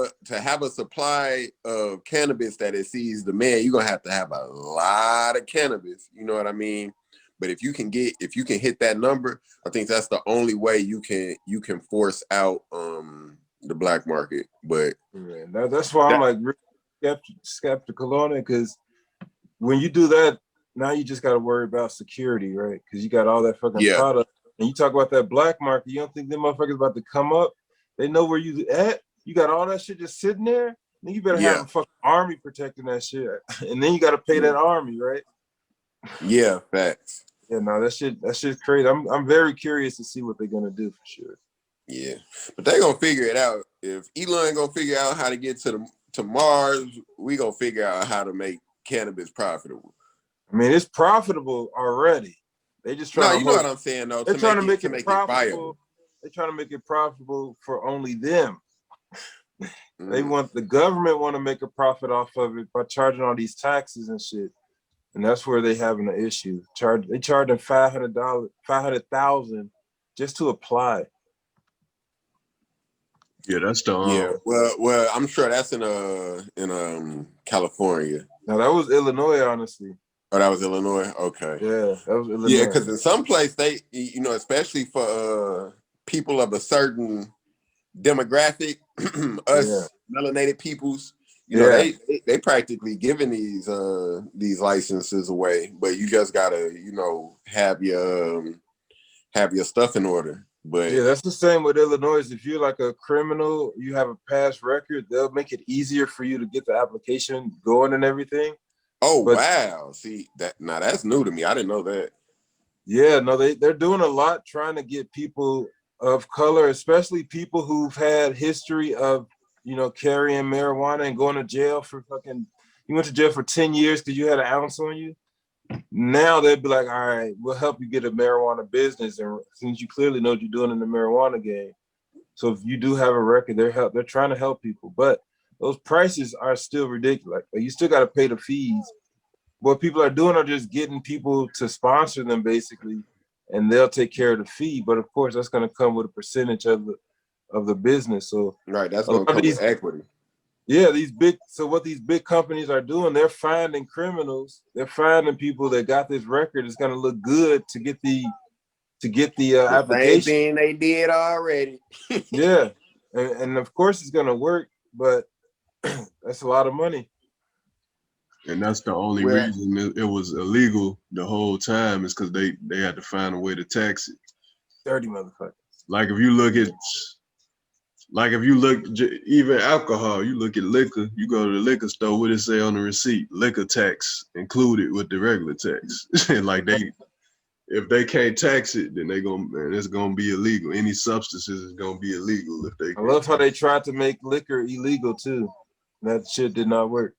a supply of cannabis that exceeds demand, you're gonna have a lot of cannabis. You know what I mean? But if you can hit that number, I think that's the only way you can force out the black market. But Yeah, that's why I'm like really skeptical on it, because when you do that, now you just got to worry about security, right? Because you got all that fucking yeah, product, and you talk about that black market. You don't think them motherfuckers about to come up? They know where you at. You got all that shit just sitting there. Then you better have yeah, a fucking army protecting that shit, and then you got to pay that army, right? yeah, facts. Yeah, no, that shit's crazy. I'm very curious to see what they're gonna do for sure. Yeah, but they gonna figure it out. If Elon gonna figure out how to get to Mars, we gonna figure out how to make cannabis profitable. I mean, it's profitable already. They just No, trying you to know what I'm saying though. they're To trying make to it make it viable. profitable. They're trying to make it profitable for only them. They Mm. want the government want to make a profit off of it by charging all these taxes and shit. And that's where they having an issue. They charging $500, 500,000 just to apply. Yeah, that's the Yeah, well, I'm sure that's in California. Now that was Illinois, honestly. Oh, that was Illinois. Okay. Yeah, that was Yeah, Illinois. because in some place they, especially for people of a certain demographic, Yeah. us melanated peoples, Yeah. they practically giving these licenses away, but you just gotta have your stuff in order. But Yeah, that's the same with Illinois. If you're like a criminal, you have a past record, they'll make it easier for you to get the application going and everything. oh But wow, see that now that's new to me. I didn't know that. yeah, no, they're doing a lot trying to get people of color, especially people who've had history of, carrying marijuana and going to jail for you went to jail for 10 years because you had an ounce on you. Now they'd be like, all right, we'll help you get a marijuana business. And since you clearly know what you're doing in the marijuana game. So if you do have a record, they're trying to help people. But those prices are still ridiculous. Like, you still got to pay the fees. What people are doing are just getting people to sponsor them basically, and they'll take care of the fee. But of course, that's going to come with a percentage of the business. So Right, that's a gonna lot of come these, with equity. yeah, what these big companies are doing, they're finding criminals. They're finding people that got this record. It's going to look good to get the The same application. thing they did already. Yeah, and of course it's going to work, but that's a lot of money. and that's the only Well, reason it was illegal the whole time is because they had to find a way to tax it. Dirty motherfucker. Like if you look at, even alcohol, you look at liquor. You go to the liquor store, what it say on the receipt? Liquor tax included with the regular tax. Like if they can't tax it, then it's gonna be illegal. Any substances is gonna be illegal if they. I love how they tried to make liquor illegal too. That shit did not work.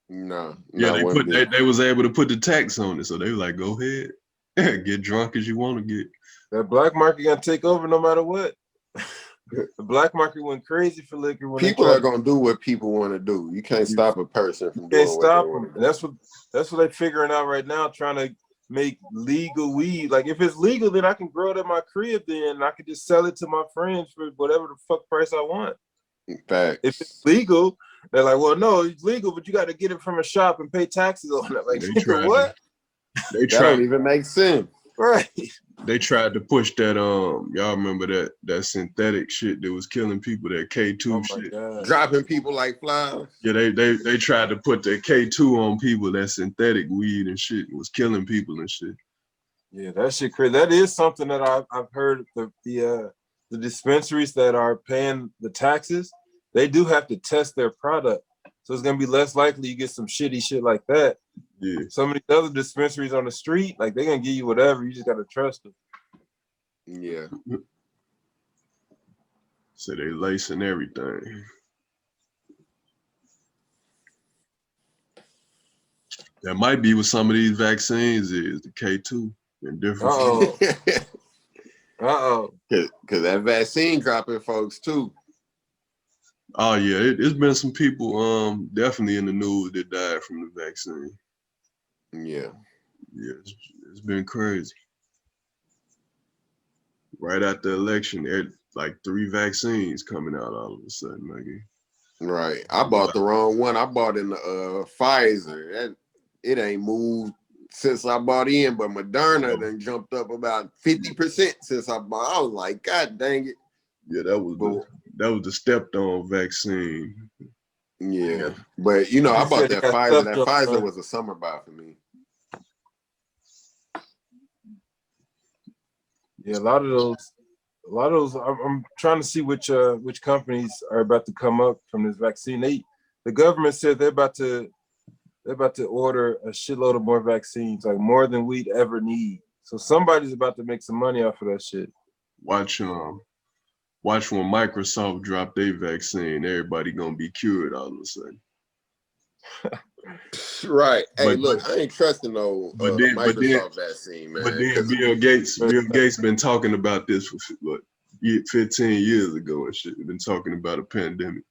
no, Yeah, not one bit. they was able to put the tax on it, so they were like, go ahead, get drunk as you want to get. That black market gonna take over no matter what. The black market went crazy for liquor when People are gonna do what people want to do. You can't stop a person from can't doing what they stop want them. to And do. that's what they're figuring out right now, trying to make legal weed. Like if it's legal, then I can grow it at my crib, then and I can just sell it to my friends for whatever the fuck price I want. Facts. If it's legal, they're like, well, no, it's legal, but you got to get it from a shop and pay taxes on it. Like, They tried what? They That tried don't even make sense. Right. They tried to push that y'all remember that synthetic shit that was killing people, that K2 Oh my shit. god. Dropping people like flies. Yeah, they tried to put that K2 on people, that synthetic weed and shit was killing people and shit. Yeah, that shit crazy. That is something that I've heard. The dispensaries that are paying the taxes, they do have to test their product, so it's gonna be less likely you get some shitty shit like that. Yeah. Some of these other dispensaries on the street, like they're gonna give you whatever. You just gotta trust them. Yeah. So they lacing everything. That might be what some of these vaccines is, the K2 and different. Uh-oh. Uh-oh. Cause that vaccine dropping folks too. Oh yeah, it's been some people definitely in the news that died from the vaccine. Yeah. Yeah, it's been crazy. Right after the election, like 3 vaccines coming out all of a sudden. Like, Right. I bought the wrong one. I bought in the Pfizer. It ain't moved since I bought in, but Moderna then jumped up about 50% since I bought. I was like, God dang it. yeah, that was the stepped on vaccine. Yeah. But you know, I bought that Pfizer. That Pfizer was a summer buy for me. Yeah, a lot of those. I'm trying to see which companies are about to come up from this vaccine. The government said they're about to order a shitload of more vaccines, like more than we'd ever need. So somebody's about to make some money off of that shit. Watch when Microsoft drop their vaccine, everybody gonna be cured all of a sudden. Right. Hey, look, I ain't trusting no Microsoft vaccine, man. But then Bill Gates been talking about this for what, 15 years ago and shit. Been talking about a pandemic.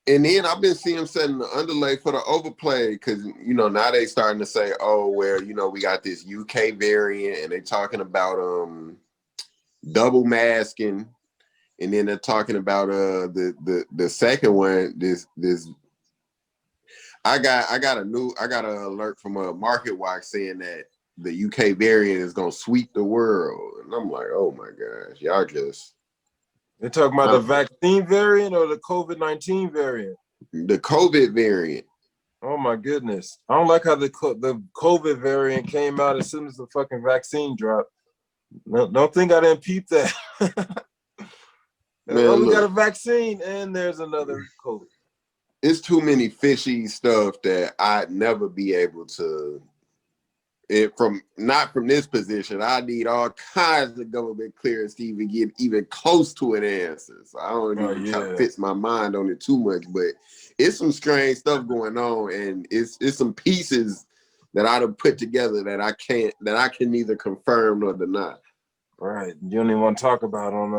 And then I've been seeing them setting the underlay for the overplay because, you know, now they starting to say, oh, well, you know, we got this UK variant and they talking about double masking. And then they're talking about the second one, this I got an alert from a Market Watch saying that the UK variant is gonna sweep the world. And I'm like, oh my gosh, y'all just They're talking about the vaccine variant or the COVID-19 variant? The COVID variant. Oh my goodness. I don't like how the COVID variant came out as soon as the fucking vaccine dropped. No, don't think I didn't peep that. Man, we got a vaccine and there's another COVID. It's too many fishy stuff that I'd never be able to. Not from this position. I need all kinds of government clearance to even get even close to an answer. So I don't even try to fix my mind on it too much. But it's some strange stuff going on, and it's some pieces that I'd have put together that I can neither confirm nor deny. Right. You don't even want to talk about on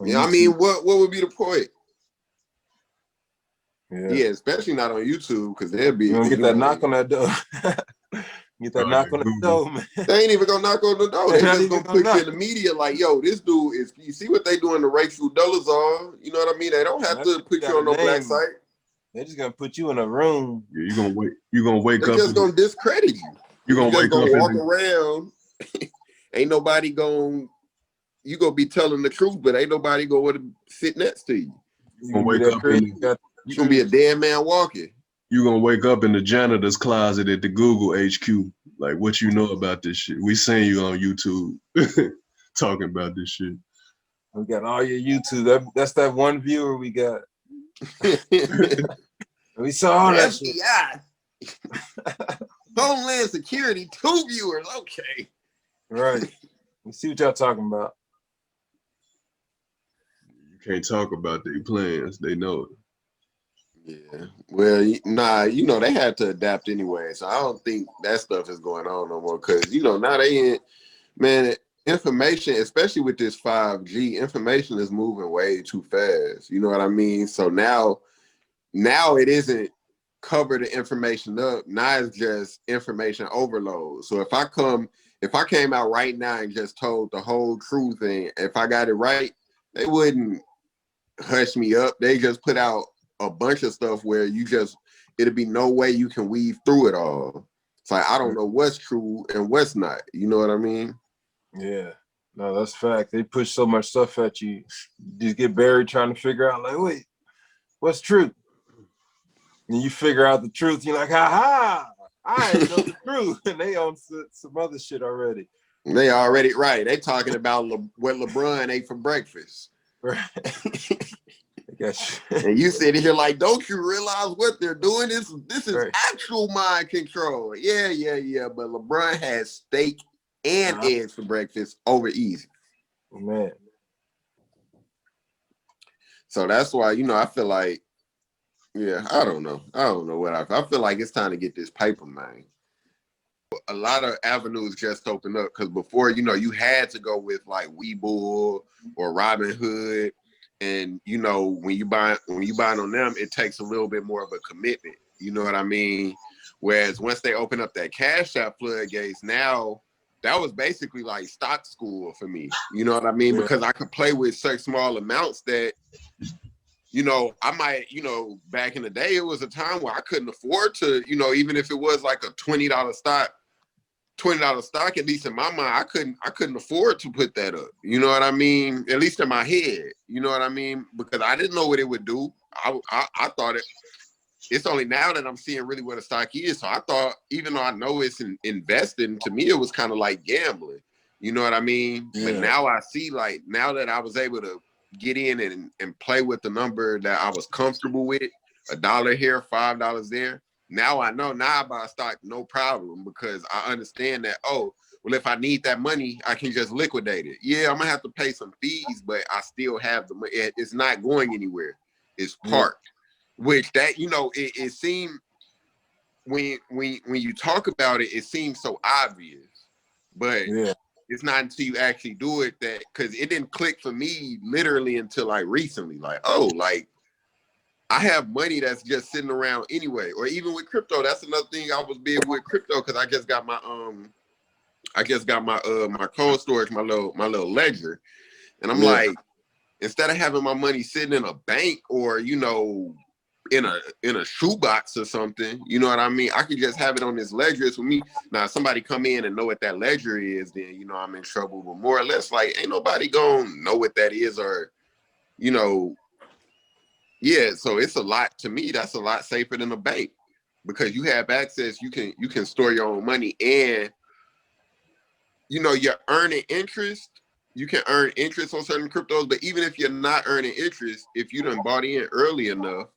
yeah, YouTube. I mean, what would be the point? Yeah, especially not on YouTube because they'll be. You gonna get that knock on that door. Get that knock on the door, man. They ain't even gonna knock on the door. They just gonna put you in the media like, yo, this dude is. You see what they doing to Rachel Dolezal? You know what I mean? They don't have to put you on no black site. They're just gonna put you in a room. Yeah, you're gonna wake up. They're just gonna discredit you. You're gonna walk around. Ain't nobody gonna. You gonna be telling the truth, but ain't nobody gonna sit next to you. You gonna wake up. You gonna be a dead man walking. You're gonna wake up in the janitor's closet at the Google HQ. Like, what you know about this shit? We seen you on YouTube talking about this shit. We got all your YouTube. That's that one viewer we got. We saw all that shit. Homeland Security, 2 viewers. Okay. Right. We see what y'all talking about. You can't talk about their plans. They know it. Yeah. Well, nah, you know, they had to adapt anyway. So I don't think that stuff is going on no more. Cause, you know, now information, especially with this 5G, information is moving way too fast. You know what I mean? So now it isn't cover the information up. Now it's just information overload. So if I came out right now and just told the whole truth thing, if I got it right, they wouldn't hush me up. They just put out a bunch of stuff where it'll be no way you can weave through it all. It's like, I don't know what's true and what's not. You know what I mean? Yeah. No, that's fact. They push so much stuff at you. You just get buried trying to figure out, like, wait, what's truth? And you figure out the truth. You're like, ha ha, I ain't know the truth. And they own some other shit already. They already right. They talking about what LeBron ate for breakfast. Right. I got you. And you sitting here like, don't you realize what they're doing? This is Right. actual mind control. Yeah. But LeBron has steak and eggs for breakfast over easy. Man. So that's why, I feel like, yeah, I don't know what I feel like it's time to get this paper, man. A lot of avenues just opened up because before, you had to go with like Webull or Robin Hood. And when you buy on them, it takes a little bit more of a commitment. You know what I mean? Whereas once they open up that Cash App floodgates, now that was basically like stock school for me. You know what I mean? Yeah. Because I could play with such small amounts that, I might, back in the day, it was a time where I couldn't afford to, even if it was like a $20 stock, at least in my mind, I couldn't afford to put that up. You know what I mean? At least in my head. You know what I mean? Because I didn't know what it would do. I thought it's only now that I'm seeing really what a stock is. So I thought, even though I know it's investing, to me, it was kind of like gambling. You know what I mean? Yeah. But now I see, like, now that I was able to get in and play with the number that I was comfortable with, $1 here, $5 there. Now I know, now I buy stock, no problem, because I understand that, well, if I need that money, I can just liquidate it. Yeah, I'm going to have to pay some fees, but I still have the money. It's not going anywhere. It's parked. Which that, it seemed, when you talk about it, it seems so obvious. But it's not until you actually do it that, because it didn't click for me literally until like recently. Like, like, I have money that's just sitting around anyway. Or even with crypto, that's another thing I was big with crypto, because I just got my my cold storage, my little ledger. And I'm like, instead of having my money sitting in a bank or, in a shoebox or something, you know what I mean? I could just have it on this ledger. It's with me. Now, if somebody come in and know what that ledger is, then, I'm in trouble. But more or less, like, ain't nobody gonna know what that is, or, yeah, so it's a lot, to me, that's a lot safer than a bank, because you have access, you can store your own money, and you're earning interest. You can earn interest on certain cryptos, but even if you're not earning interest, if you done bought in early enough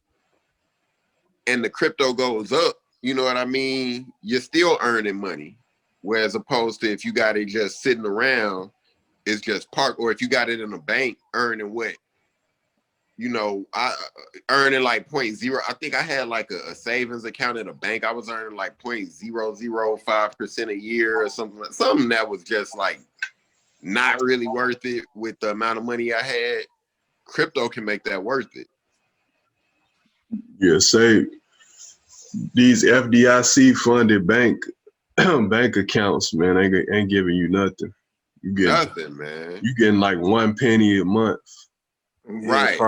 and the crypto goes up, you know what I mean, you're still earning money. Whereas opposed to if you got it just sitting around, it's just parked, or if you got it in a bank earning what? I earning like 0.0. I think I had like a savings account at a bank. I was earning like 0.005% a year or something that was just like not really worth it with the amount of money I had. Crypto can make that worth it. Yeah, say these FDIC funded bank accounts, man, ain't giving you nothing. Nothing, man. You getting like 1 penny a month. Right.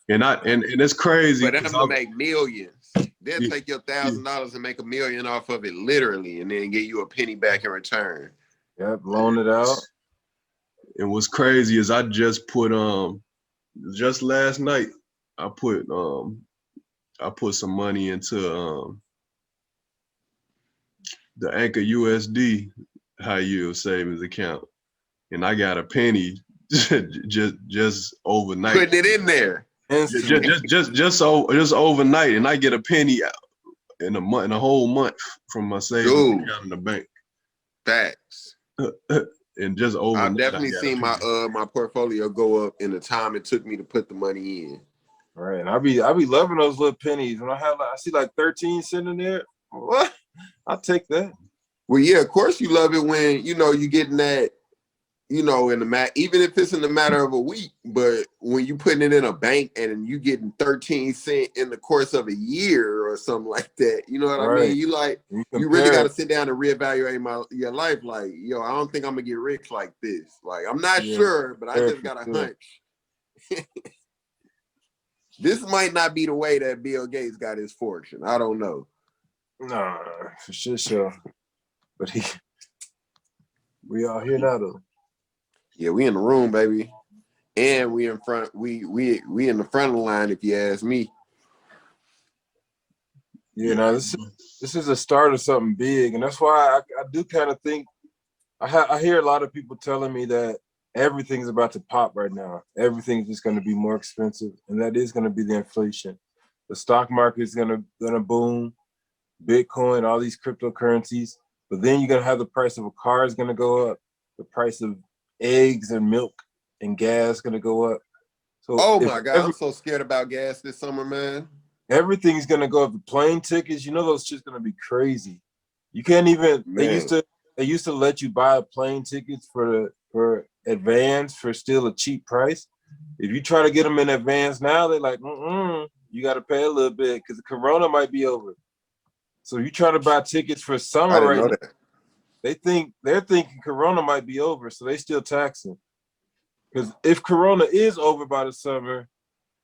And it's crazy. But them to make millions. They'll take your $1,000 and make $1 million off of it, literally, and then get you a penny back in return. Yep, loan it out. And what's crazy is I just put just last night I put some money into the Anchor USD high yield savings account, and I got a penny just overnight. Putting it in there. Just overnight, and I get a penny in a whole month from my savings account in the bank. Facts. And just overnight, I've definitely seen my portfolio go up in the time it took me to put the money in. Right, and I be loving those little pennies. When I see like 13 sitting in there, what? I'll take that. Well, yeah, of course you love it when you getting that, in the even if it's in the matter of a week. But when you putting it in a bank and you getting 13 cents in the course of a year or something like that, you know what I mean? You really got to sit down and reevaluate your life. Like, I don't think I'm gonna get rich like this. Like, I'm not sure, but I just got a hunch. This might not be the way that Bill Gates got his fortune. I don't know. No, for sure. But we all here now though. Yeah, we in the room, baby. And we in front, we in the front of the line, if you ask me. Yeah, Yeah. now this is a start of something big, and that's why I do kind of think I hear a lot of people telling me that everything's about to pop right now. Everything's just going to be more expensive, and that is going to be the inflation. The stock market is gonna boom, Bitcoin, all these cryptocurrencies, but then you're gonna have the price of a car is gonna go up, the price of eggs and milk and gas gonna go up. So Oh if my God, I'm so scared about gas this summer, man. everything's gonna go up, the plane tickets, those shit's gonna be crazy. You can't even Man, they used to let you buy plane tickets for advance for still a cheap price. If you try to get them in advance now, they're like, you got to pay a little bit because the corona might be over. So you try to buy tickets for I summer didn't right know now, that. they're thinking corona might be over, so they still taxing. Because if corona is over by the summer,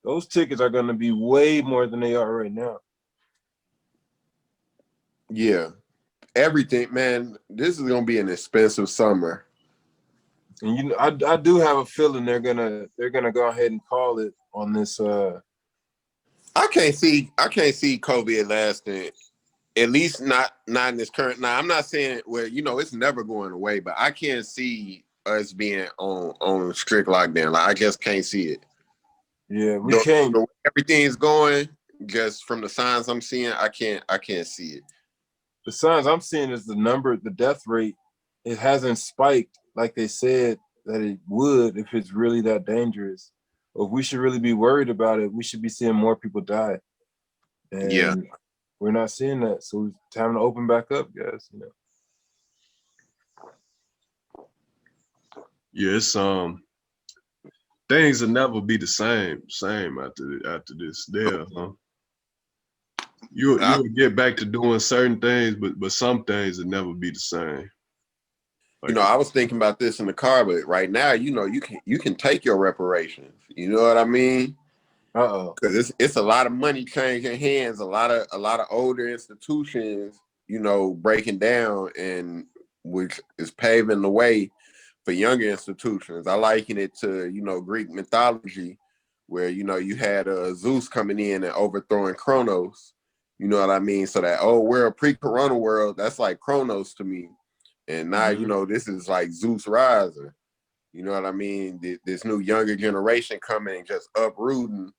those tickets are gonna be way more than they are right now. Yeah, everything, man. This is gonna be an expensive summer. And I do have a feeling they're gonna go ahead and call it on this. I can't see COVID lasting. At least not in this current. Now I'm not saying where it's never going away, but I can't see us being on strict lockdown. Like I just can't see it. Yeah, we The can't. way everything's going, just from the signs I'm seeing, I can't see it. The signs I'm seeing is the death rate, it hasn't spiked like they said that it would if it's really that dangerous. Or if we should really be worried about it, we should be seeing more people die. Yeah. And we're not seeing that. So it's time to open back up, guys. Yeah, it's things will never be the same after this there, huh? You'll get back to doing certain things, but some things will never be the same. Like I was thinking about this in the car, but right now, you can take your reparations. You know what I mean? Uh-oh. Because it's a lot of money changing hands, a lot of older institutions, breaking down, and which is paving the way for younger institutions. I liken it to Greek mythology, where you had Zeus coming in and overthrowing Kronos. You know what I mean? So that old world, pre-corona world, that's like Kronos to me. And now Mhm. this is like Zeus rising. You know what I mean? This new younger generation coming and just uprooting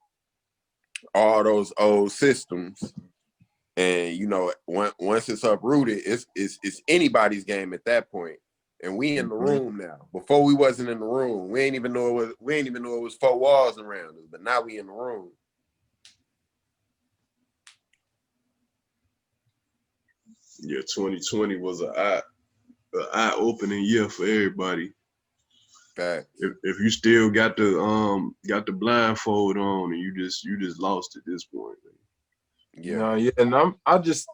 all those old systems. And once it's uprooted, it's anybody's game at that point. And we in the Mhm. room now. Before we wasn't in the room. We ain't even know it was four walls around us. But now we in the room. yeah, 2020 was an eye opening year for everybody. Facts. If you still got the blindfold on and you just lost at this point. Yeah. No, yeah, and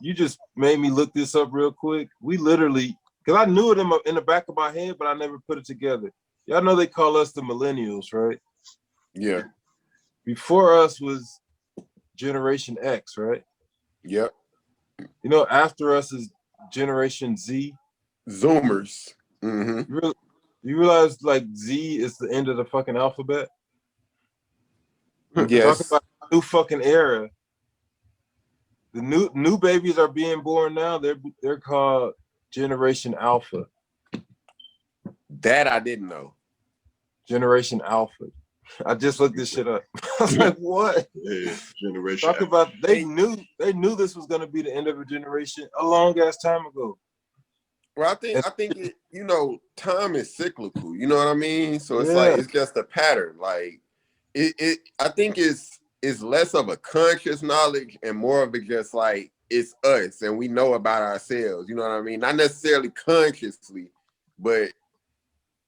you just made me look this up real quick. We literally, because I knew it in the back of my head, but I never put it together. Y'all know they call us the millennials, right? Yeah. Before us was Generation X, right? Yep. After us is Generation Z. Zoomers. Mm-hmm. You realize like Z is the end of the fucking alphabet? Talk Yes. about new fucking era. The new babies are being born now. They're called Generation Alpha. That I didn't know. Generation Alpha. I just looked this shit up. I was like, what? Yeah, generation. Talk about they knew this was gonna be the end of a generation a long ass time ago. Well, I think time is cyclical. You know what I mean? So it's like Yeah, it's just a pattern. Like I think it's less of a conscious knowledge and more of it just like it's us and we know about ourselves. You know what I mean? Not necessarily consciously, but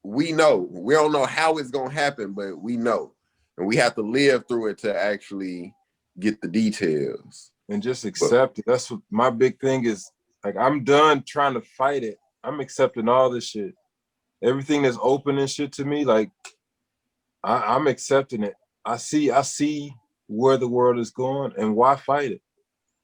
we know. We don't know how it's gonna happen, but we know. And we have to live through it to actually get the details. and just But accept it. That's what my big thing is. Like I'm done trying to fight it. I'm accepting all this shit. Everything that's open and shit to me, like I'm accepting it. I see where the world is going, and why fight it?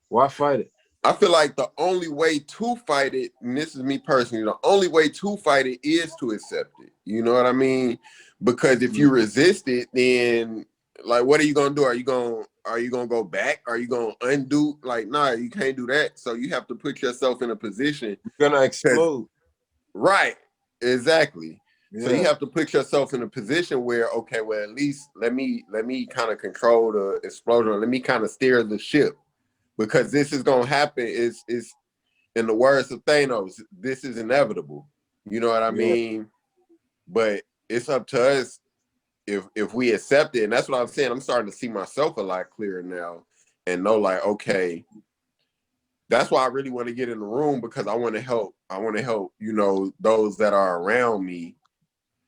Why fight it? I feel like the only way to fight it, and this is me personally, the only way to fight it is to accept it. You know what I mean? Because if you resist it, then like what are you gonna do? Are you gonna go back? Are you gonna undo? Like, nah, you can't do that. So you have to put yourself in a position. You're gonna explode. Right. Exactly. So you Yeah. have to put yourself in a position where, okay, well, at least let me kind of control the explosion. Let me kind of steer the ship, because this is gonna happen. Is in the words of Thanos, this is inevitable. You know what I Yeah. mean? But it's up to us if we accept it. And that's what I'm saying. I'm starting to see myself a lot clearer now and know like, okay, that's why I really want to get in the room, because I want to help. I want to help, those that are around me,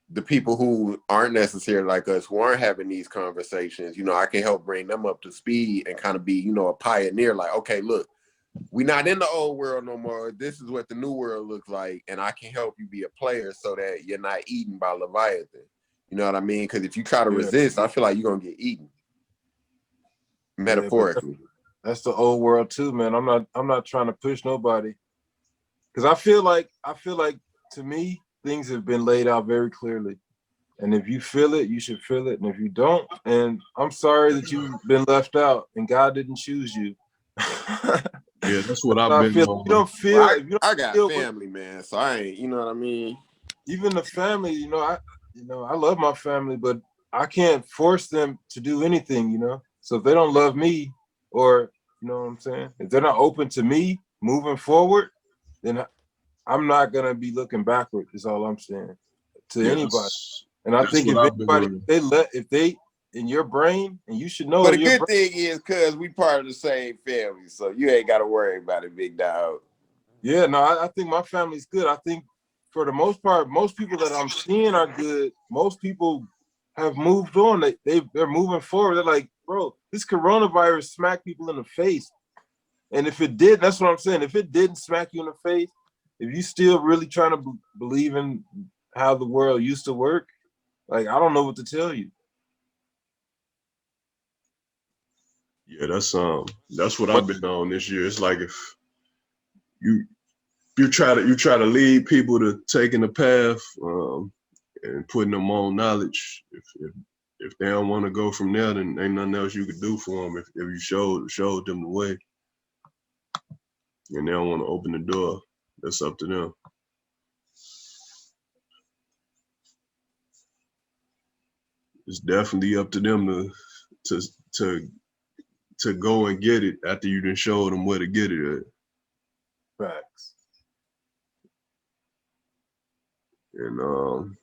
the people who aren't necessarily like us, who aren't having these conversations. I can help bring them up to speed and kind of be, a pioneer. Like, okay, look, we're not in the old world no more. This is what the new world looks like, and I can help you be a player so that you're not eaten by Leviathan. You know what I mean? Because if you try to resist, I feel like you're gonna get eaten, Yeah, but metaphorically. that's the old world too, man. I'm not trying to push nobody, because I feel like to me things have been laid out very clearly. And if you feel it, you should feel it. And if you don't, and I'm sorry that you've been left out and God didn't choose you. Yeah, that's what I've I been feel if you on. don't feel Well, if you don't I got feel what, family, man, so I ain't. You know what I mean? even the family, I love my family, but I can't force them to do anything. So if they don't love me, or you know what I'm saying, if they're not open to me moving forward, then I'm not gonna be looking backward. Is all I'm saying to Yeah, anybody. And I that's think what if I've been anybody, doing. if they in your brain, and you should know But in the your good brain, thing is, cuz we part of the same family, so you ain't got to worry about it, big dog. yeah, no, I think my family's good. I think for the most part, most people that I'm seeing are good. Most people have moved on. They're moving forward. They're like, bro, this coronavirus smacked people in the face. And if it did, that's what I'm saying. If it didn't smack you in the face, if you still really trying to believe in how the world used to work, like I don't know what to tell you. Yeah, that's what I've been on this year. It's like if you you try to lead people to taking the path, and putting them on knowledge. If they don't want to go from there, then ain't nothing else you could do for them. If you showed them the way, and they don't want to open the door, that's up to them. It's definitely up to them to to to go and get it after you done showed them where to get it at. Facts. And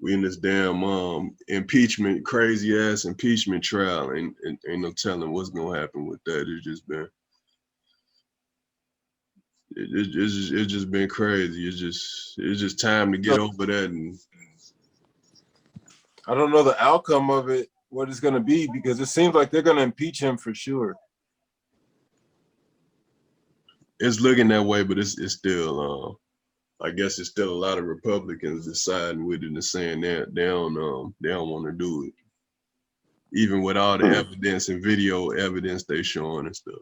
we in this damn impeachment, crazy ass impeachment trial, and ain't no telling what's gonna happen with that. It's just been it's just been crazy. It's just time to get over that, and I don't know the outcome of it, what it's going to be, because it seems like they're going to impeach him for sure. it's looking that way. But it's still I guess it's still a lot of Republicans deciding with it and saying that they don't want to do it, even with all the evidence and video evidence they showing and stuff.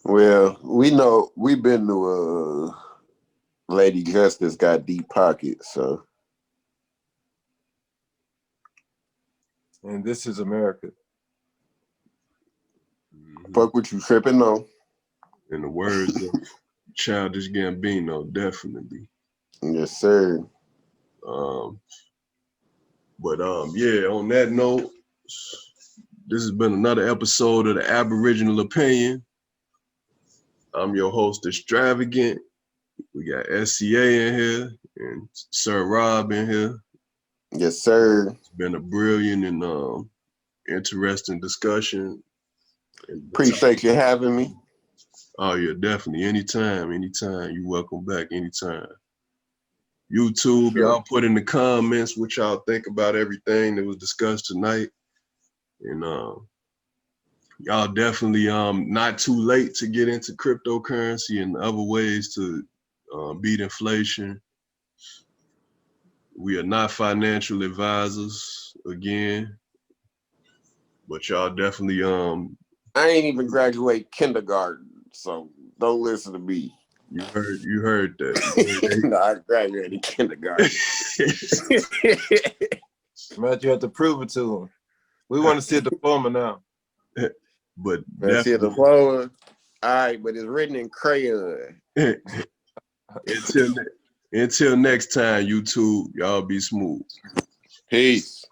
Well, we know we've been to Lady Justice got deep pockets, so And this is America. fuck what you tripping on. In the words of Childish Gambino, definitely. Yes, sir. Um, but yeah. On that note, this has been another episode of the Aboriginal Opinion. I'm your host, Extravagant. We got SCA in here and Sir Rob in here. Yes, sir. It's been a brilliant and interesting discussion. Appreciate you having me. Oh yeah, definitely. Anytime. You're welcome back anytime. YouTube, Sure. y'all put in the comments what y'all think about everything that was discussed tonight. And y'all definitely not too late to get into cryptocurrency and other ways to beat inflation. We are not financial advisors again. But y'all definitely I ain't even graduate kindergarten, so don't listen to me. you heard that. You No, I graduated kindergarten. heard Matt, you have to prove it to them. We want to see a diploma now. that. But That's it, the definitely diploma. All right, but it's written in crayon. until until next time, YouTube, y'all be smooth. Peace.